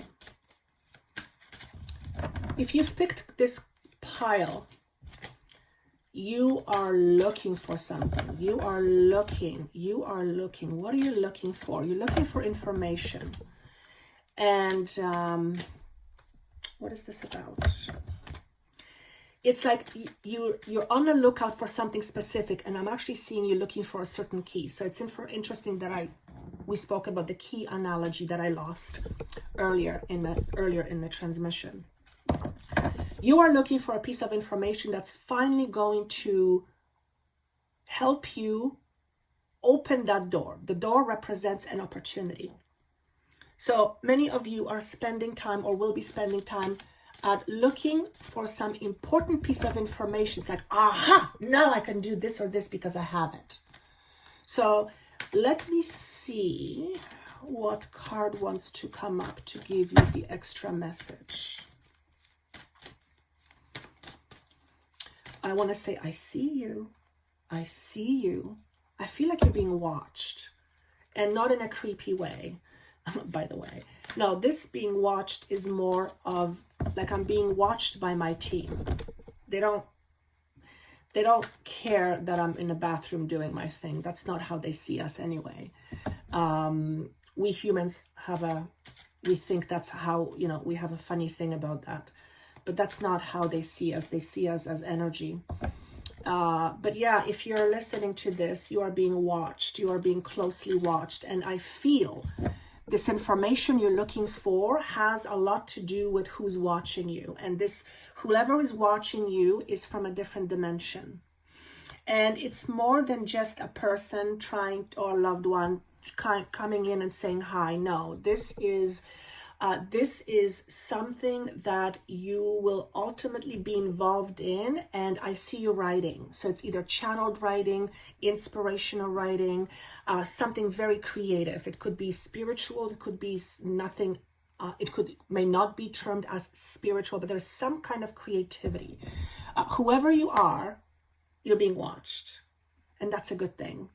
If you've picked this pile, you are looking for something. You are looking. What are you looking for? You're looking for information. And what is this about? it's like you're on the lookout for something specific, and I'm actually seeing you looking for a certain key. So it's interesting that we spoke about the key analogy that I lost earlier in the transmission. You are looking for a piece of information that's finally going to help you open that door. The door represents an opportunity. So many of you are spending time, or will be spending time, at looking for some important piece of information. It's like, aha, now I can do this or this because I have it. So let me see what card wants to come up to give you the extra message. I want to say, I see you. I see you. I feel like you're being watched, and not in a creepy way, by the way. No, this being watched is more of like I'm being watched by my team. They don't care that I'm in the bathroom doing my thing. That's not how they see us anyway. We humans we think that's how, we have a funny thing about that. But that's not how they see us. They see us as energy. But yeah, if you're listening to this, you are being watched. You are being closely watched. And I feel this information you're looking for has a lot to do with who's watching you. And whoever is watching you is from a different dimension. And it's more than just a person or a loved one coming in and saying hi. No, this is something that you will ultimately be involved in, and I see you writing. So it's either channeled writing, inspirational writing, something very creative. It could be spiritual, it could be nothing, may not be termed as spiritual, but there's some kind of creativity. Whoever you are, you're being watched, and that's a good thing,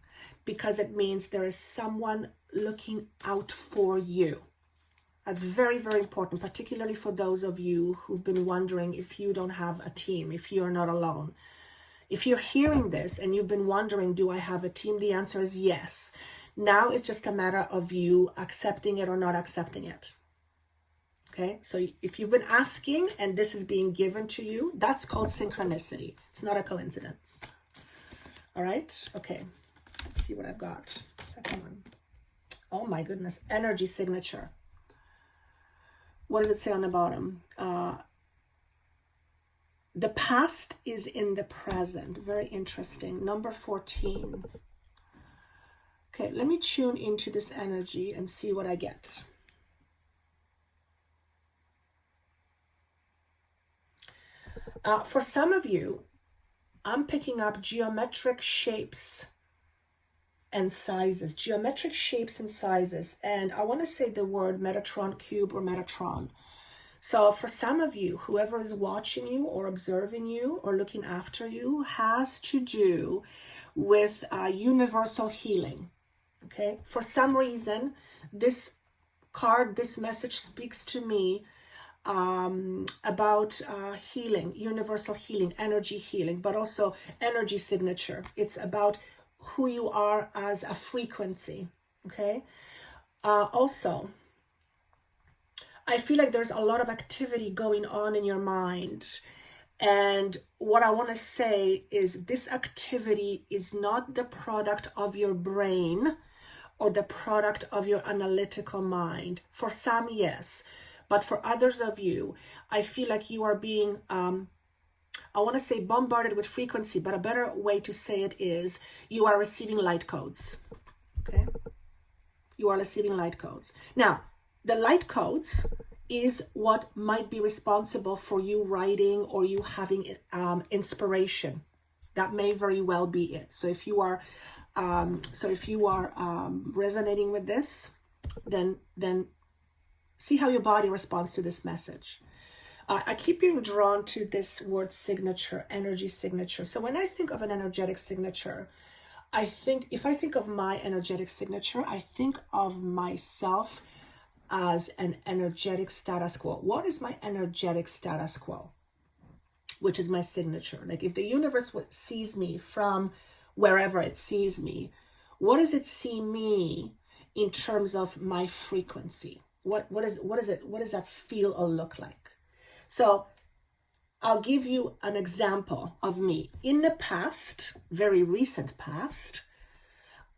because it means there is someone looking out for you. That's very, very important, particularly for those of you who've been wondering if you don't have a team, if you're not alone. If you're hearing this and you've been wondering, do I have a team? The answer is yes. Now it's just a matter of you accepting it or not accepting it. Okay, so if you've been asking and this is being given to you, that's called synchronicity. It's not a coincidence. All right, okay, let's see what I've got. Second one. Oh my goodness, energy signature. What does it say on the bottom? The past is in the present. Very interesting. Number 14. Okay, let me tune into this energy and see what I get. For some of you, I'm picking up geometric shapes and sizes, geometric shapes and sizes. And I want to say the word Metatron cube or Metatron. So for some of you, whoever is watching you or observing you or looking after you has to do with universal healing. Okay. For some reason, this message speaks to me about healing, universal healing, energy healing, but also energy signature. It's about who you are as a frequency. Okay. Also, I feel like there's a lot of activity going on in your mind. And what I want to say is this activity is not the product of your brain or the product of your analytical mind. For some, yes. But for others of you, I feel like you are being, I want to say bombarded with frequency, but a better way to say it is you are receiving light codes. Okay? You are receiving light codes. Now, the light codes is what might be responsible for you writing or you having inspiration. That may very well be it. So if you are, resonating with this, then see how your body responds to this message. I keep being drawn to this word signature, energy signature. So when I think of an energetic signature, if I think of my energetic signature, I think of myself as an energetic status quo. What is my energetic status quo? Which is my signature. Like if the universe sees me from wherever it sees me, what does it see me in terms of my frequency? What does that feel or look like? So I'll give you an example of me. In the past, very recent past,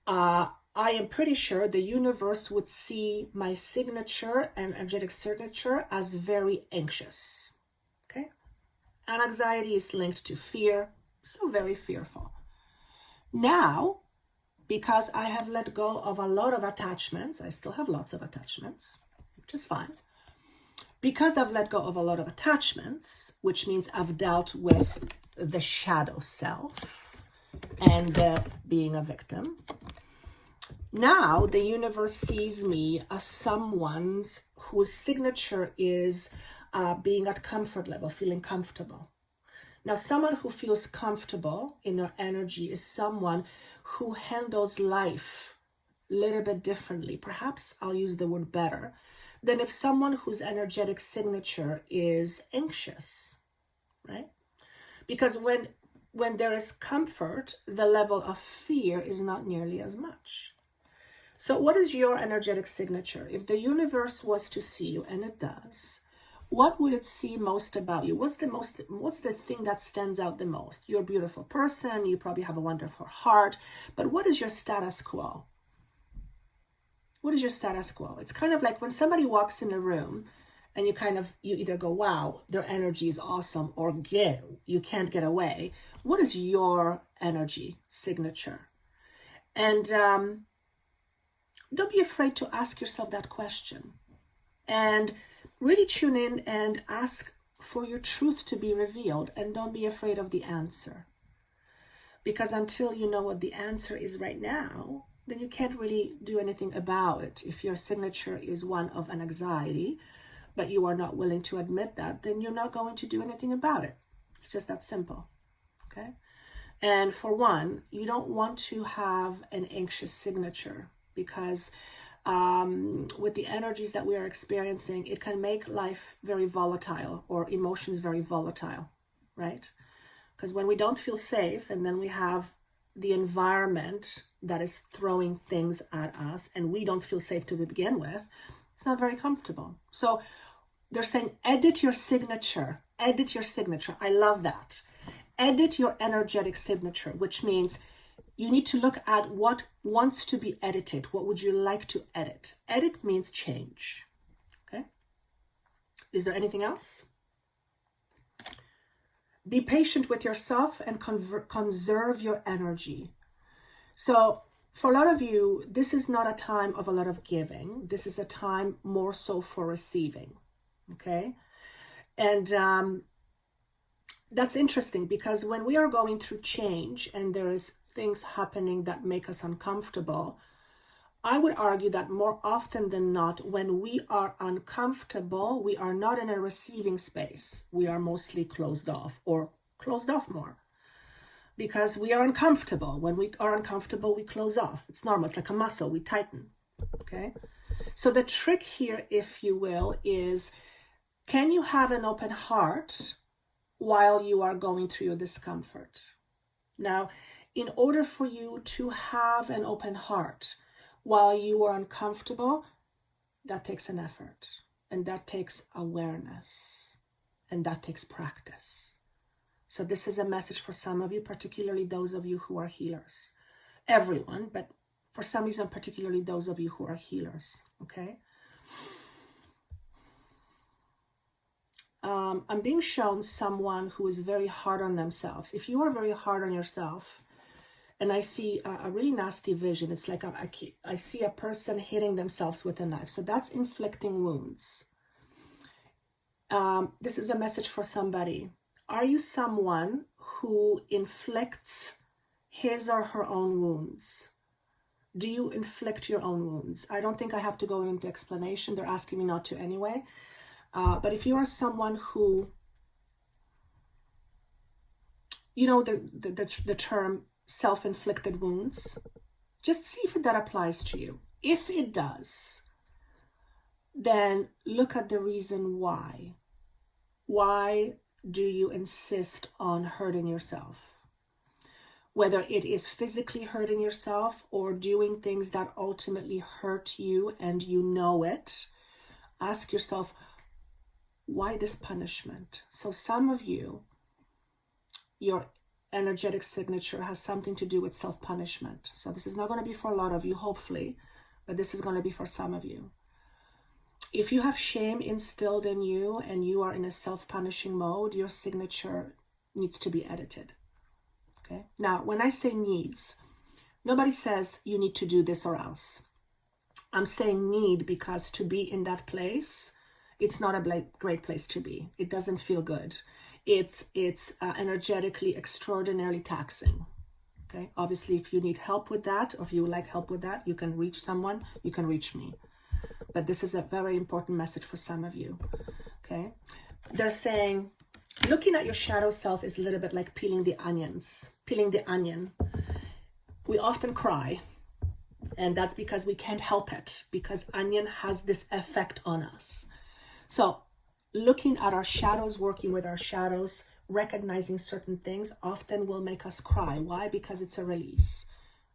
I am pretty sure the universe would see my signature and energetic signature as very anxious. Okay? And anxiety is linked to fear, so very fearful. Now, because I have let go of a lot of attachments, I still have lots of attachments, which is fine. Because I've let go of a lot of attachments, which means I've dealt with the shadow self and being a victim, now the universe sees me as someone whose signature is being at comfort level, feeling comfortable. Now, someone who feels comfortable in their energy is someone who handles life a little bit differently. Perhaps I'll use the word better than if someone whose energetic signature is anxious, right? Because when there is comfort, the level of fear is not nearly as much. So what is your energetic signature? If the universe was to see you, and it does, what would it see most about you? What's the thing that stands out the most? You're a beautiful person, you probably have a wonderful heart, but what is your status quo? What is your status quo? It's kind of like when somebody walks in a room and you either go, wow, their energy is awesome, or you can't get away. What is your energy signature? And don't be afraid to ask yourself that question. And really tune in and ask for your truth to be revealed, and don't be afraid of the answer. Because until you know what the answer is right now, then you can't really do anything about it. If your signature is one of an anxiety, but you are not willing to admit that, then you're not going to do anything about it. It's just that simple, okay? And for one, you don't want to have an anxious signature, because with the energies that we are experiencing, it can make life very volatile, or emotions very volatile, right? Because when we don't feel safe, and then we have the environment that is throwing things at us, and we don't feel safe to begin with, it's not very comfortable. So they're saying, edit your signature. Edit your signature. I love that. Edit your energetic signature, which means you need to look at what wants to be edited. What would you like to edit? Edit means change. Okay? Is there anything else? Be patient with yourself and conserve your energy. So for a lot of you, this is not a time of a lot of giving. This is a time more so for receiving. Okay? And that's interesting, because when we are going through change and there is things happening that make us uncomfortable, I would argue that more often than not, when we are uncomfortable, we are not in a receiving space. We are mostly closed off, or closed off more, because we are uncomfortable. When we are uncomfortable, we close off. It's normal. It's like a muscle. We tighten. Okay? So the trick here, if you will, is, can you have an open heart while you are going through your discomfort? Now, in order for you to have an open heart while you are uncomfortable, that takes an effort, and that takes awareness, and that takes practice. So this is a message for some of you, particularly those of you who are healers. Everyone, but for some reason, particularly those of you who are healers, okay? I'm being shown someone who is very hard on themselves. If you are very hard on yourself, and I see a really nasty vision, it's like I see a person hitting themselves with a knife. So that's inflicting wounds. This is a message for somebody. Are you someone who inflicts his or her own wounds? Do you inflict your own wounds? I don't think I have to go into explanation. They're asking me not to anyway. But if you are someone who, you know, the term self-inflicted wounds, just see if that applies to you. If it does, then look at the reason why. Why do you insist on hurting yourself? Whether it is physically hurting yourself or doing things that ultimately hurt you and you know it, ask yourself, Why this punishment? So some of you, your energetic signature has something to do with self-punishment. So this is not going to be for a lot of you, hopefully, but this is going to be for some of you. If you have shame instilled in you and you are in a self-punishing mode, your signature needs to be edited. Okay. Now, when I say needs, nobody says you need to do this or else. I'm saying need because to be in that place, it's not a great place to be. It doesn't feel good. It's energetically extraordinarily taxing. Okay. Obviously, if you need help with that, or if you would like help with that, you can reach someone, you can reach me. But this is a very important message for some of you. Okay. They're saying, looking at your shadow self is a little bit like peeling the onions. Peeling the onion. We often cry. And that's because we can't help it. Because onion has this effect on us. So looking at our shadows, working with our shadows, recognizing certain things often will make us cry. Why? Because it's a release.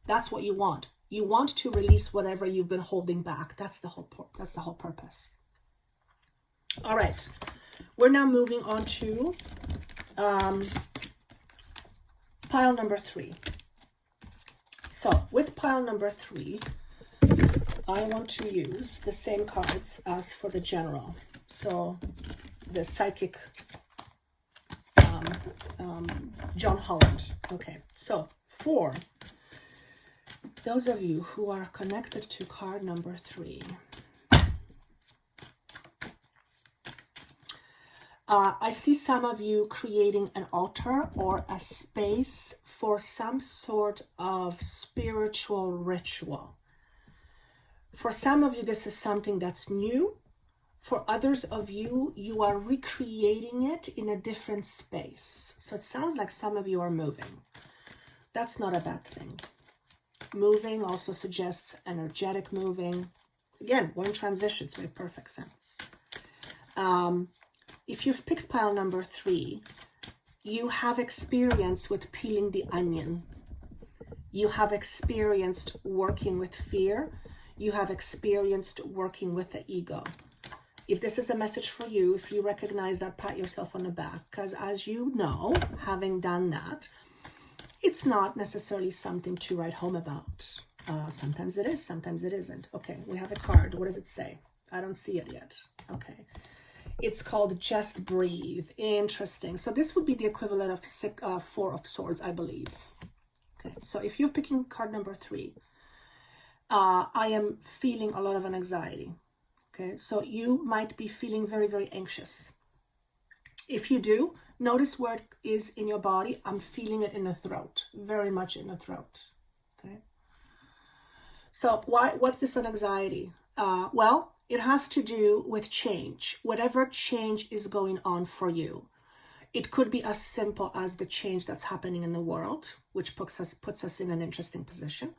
That's what you want. You want to release whatever you've been holding back. That's the whole purpose. All right. We're now moving on to pile number 3. So with pile number 3, I want to use the same cards as for the general. So the psychic John Holland. Okay, so for those of you who are connected to card number 3, I see some of you creating an altar or a space for some sort of spiritual ritual. For some of you, this is something that's new. For others of you, you are recreating it in a different space. So it sounds like some of you are moving. That's not a bad thing. Moving also suggests energetic moving. Again, we're in transitions, make perfect sense. If you've picked pile number 3, you have experience with peeling the onion. You have experienced working with fear. You have experienced working with the ego. If this is a message for you, if you recognize that, pat yourself on the back. Because as you know, having done that, it's not necessarily something to write home about. Sometimes it is, sometimes it isn't. Okay, we have a card. What does it say? I don't see it yet. Okay. It's called Just Breathe. Interesting. So this would be the equivalent of 4 of Swords, I believe. Okay. So if you're picking card number 3, I am feeling a lot of anxiety. Okay. So you might be feeling very, very anxious. If you do, notice where it is in your body. I'm feeling it in the throat, very much in the throat. Okay. So what's this anxiety? Well, it has to do with change, whatever change is going on for you. It could be as simple as the change that's happening in the world, which puts us in an interesting position.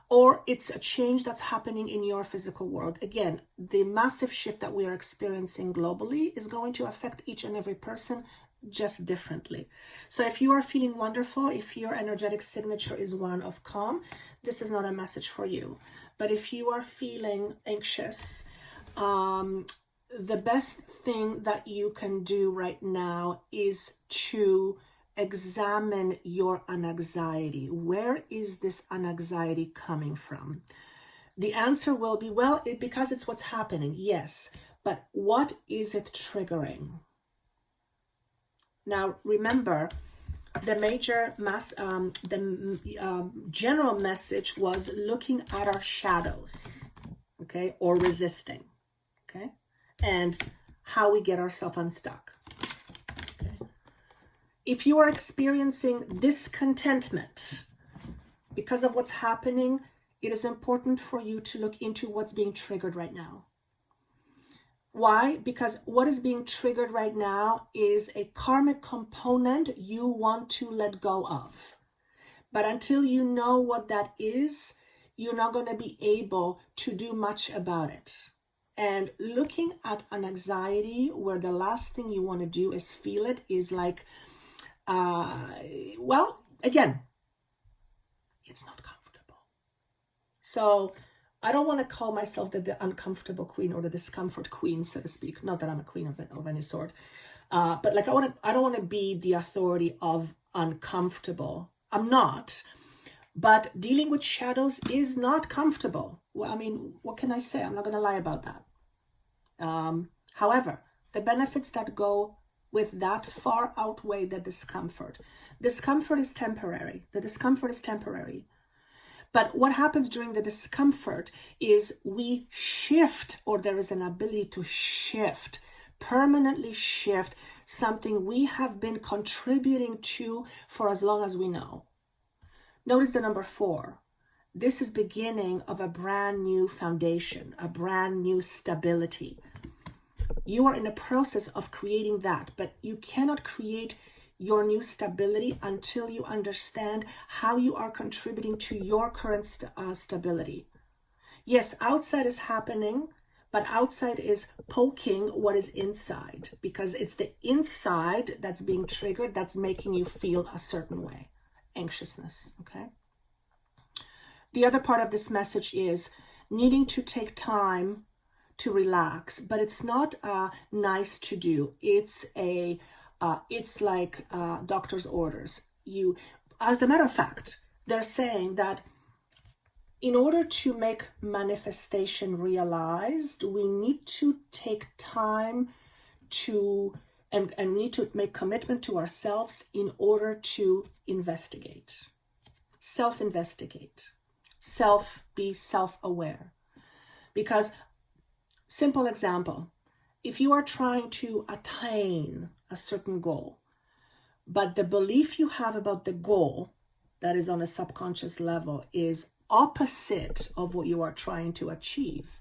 Or it's a change that's happening in your physical world. Again, the massive shift that we are experiencing globally is going to affect each and every person just differently. So if you are feeling wonderful, if your energetic signature is one of calm, this is not a message for you. But if you are feeling anxious, the best thing that you can do right now is to examine your anxiety. Where is this anxiety coming from? The answer will be, well, because it's what's happening. Yes, but what is it triggering? Now, remember, the general message was looking at our shadows, okay, or resisting, okay, and how we get ourselves unstuck. Okay. If you are experiencing discontentment because of what's happening, it is important for you to look into what's being triggered right now. Why? Because what is being triggered right now is a karmic component you want to let go of. But until you know what that is, you're not going to be able to do much about it. And looking at an anxiety where the last thing you want to do is feel it is like, well, again, it's not comfortable. So I don't want to call myself the uncomfortable queen or the discomfort queen, so to speak. Not that I'm a queen of any sort. But like I don't want to be the authority of uncomfortable. I'm not. But dealing with shadows is not comfortable. Well, I mean, what can I say? I'm not going to lie about that. However, the benefits that go with that far outweigh the discomfort. Discomfort is temporary. The discomfort is temporary. But what happens during the discomfort is we shift, or there is an ability to shift, permanently shift something we have been contributing to for as long as we know. Notice the number 4. This is beginning of a brand new foundation, a brand new stability. You are in the process of creating that, but you cannot create your new stability until you understand how you are contributing to your current stability. Yes, outside is happening, but outside is poking what is inside, because it's the inside that's being triggered that's making you feel a certain way. Anxiousness, okay? The other part of this message is needing to take time to relax, but it's not nice to do. It's like doctor's orders. As a matter of fact, they're saying that in order to make manifestation realized, we need to take time to, and we need to make commitment to ourselves in order to investigate, self-investigate, be self-aware. Because, simple example, if you are trying to attain a certain goal, but the belief you have about the goal that is on a subconscious level is opposite of what you are trying to achieve,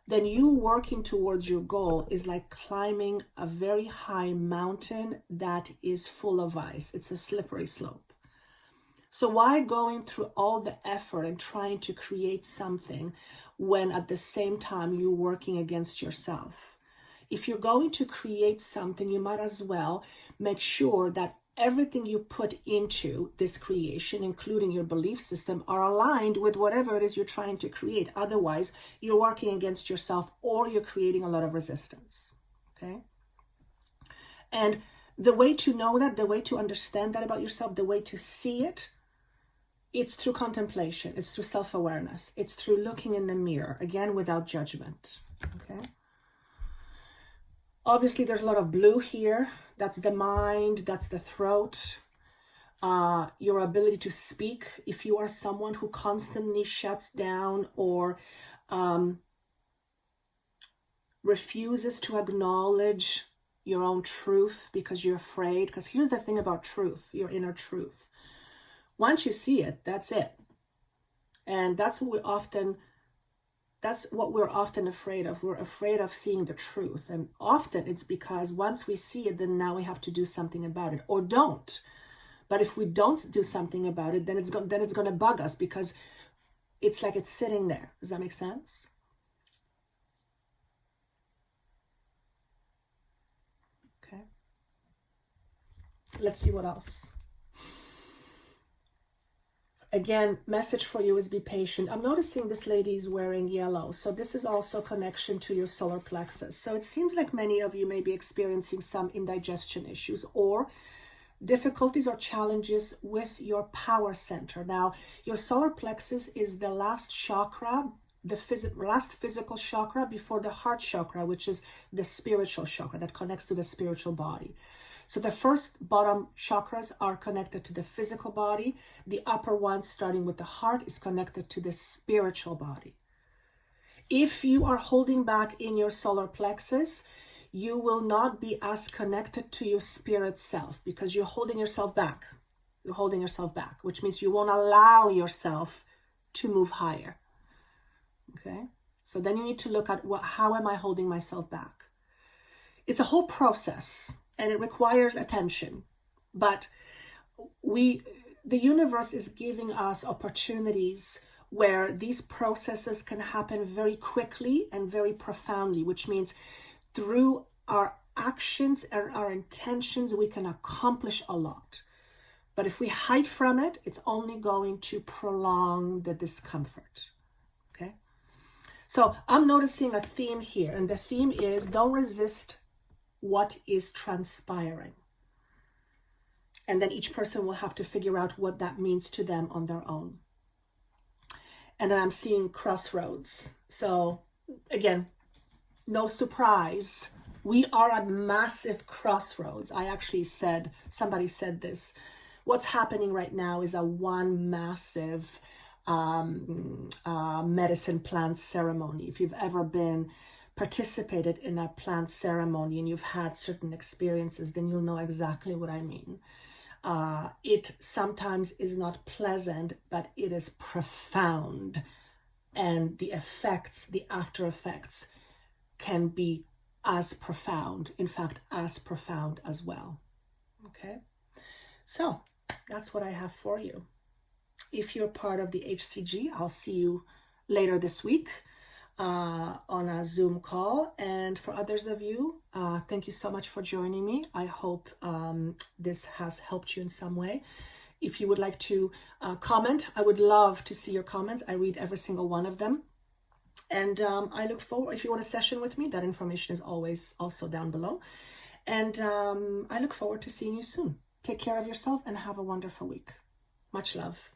then you working towards your goal is like climbing a very high mountain that is full of ice. It's a slippery slope. So why going through all the effort and trying to create something when at the same time you're working against yourself? If you're going to create something, you might as well make sure that everything you put into this creation, including your belief system, are aligned with whatever it is you're trying to create. Otherwise, you're working against yourself or you're creating a lot of resistance. Okay? And the way to know that, the way to understand that about yourself, the way to see it, it's through contemplation. It's through self-awareness. It's through looking in the mirror, again, without judgment. Okay? Obviously, there's a lot of blue here. That's the mind, that's the throat, your ability to speak. If you are someone who constantly shuts down or refuses to acknowledge your own truth because you're afraid, because here's the thing about truth, your inner truth. Once you see it, that's it. And that's what we're often afraid of. We're afraid of seeing the truth. And often it's because once we see it, then now we have to do something about it, or don't. But if we don't do something about it, then it's going to bug us because it's like it's sitting there. Does that make sense? Okay. Let's see what else. Again, message for you is be patient. I'm noticing this lady is wearing yellow. So this is also connection to your solar plexus. So it seems like many of you may be experiencing some indigestion issues or difficulties or challenges with your power center. Now, your solar plexus is the last chakra, the last physical chakra before the heart chakra, which is the spiritual chakra that connects to the spiritual body. So the first bottom chakras are connected to the physical body. The upper one, starting with the heart, is connected to the spiritual body. If you are holding back in your solar plexus, you will not be as connected to your spirit self because you're holding yourself back. You're holding yourself back, which means you won't allow yourself to move higher. Okay? So then you need to look at how am I holding myself back? It's a whole process. And it requires attention. But the universe is giving us opportunities where these processes can happen very quickly and very profoundly, which means through our actions and our intentions, we can accomplish a lot. But if we hide from it, it's only going to prolong the discomfort. Okay? So I'm noticing a theme here, and the theme is don't resist what is transpiring. And then each person will have to figure out what that means to them on their own. And then I'm seeing crossroads. So again, no surprise. We are at massive crossroads. I actually said, somebody said this. What's happening right now is a one massive medicine plant ceremony. If you've ever participated in a plant ceremony and you've had certain experiences, then you'll know exactly what I mean. It sometimes is not pleasant, but it is profound. And the effects, the after effects, can be as profound, in fact, as profound as well. Okay, so that's what I have for you. If you're part of the HCG, I'll see you later this week on a Zoom call. And for others of you, thank you so much for joining me. I hope this has helped you in some way. If you would like to comment, I would love to see your comments. I read every single one of them. And I look forward, if you want a session with me, that information is always also down below. And I look forward to seeing you soon. Take care of yourself and have a wonderful week. Much love.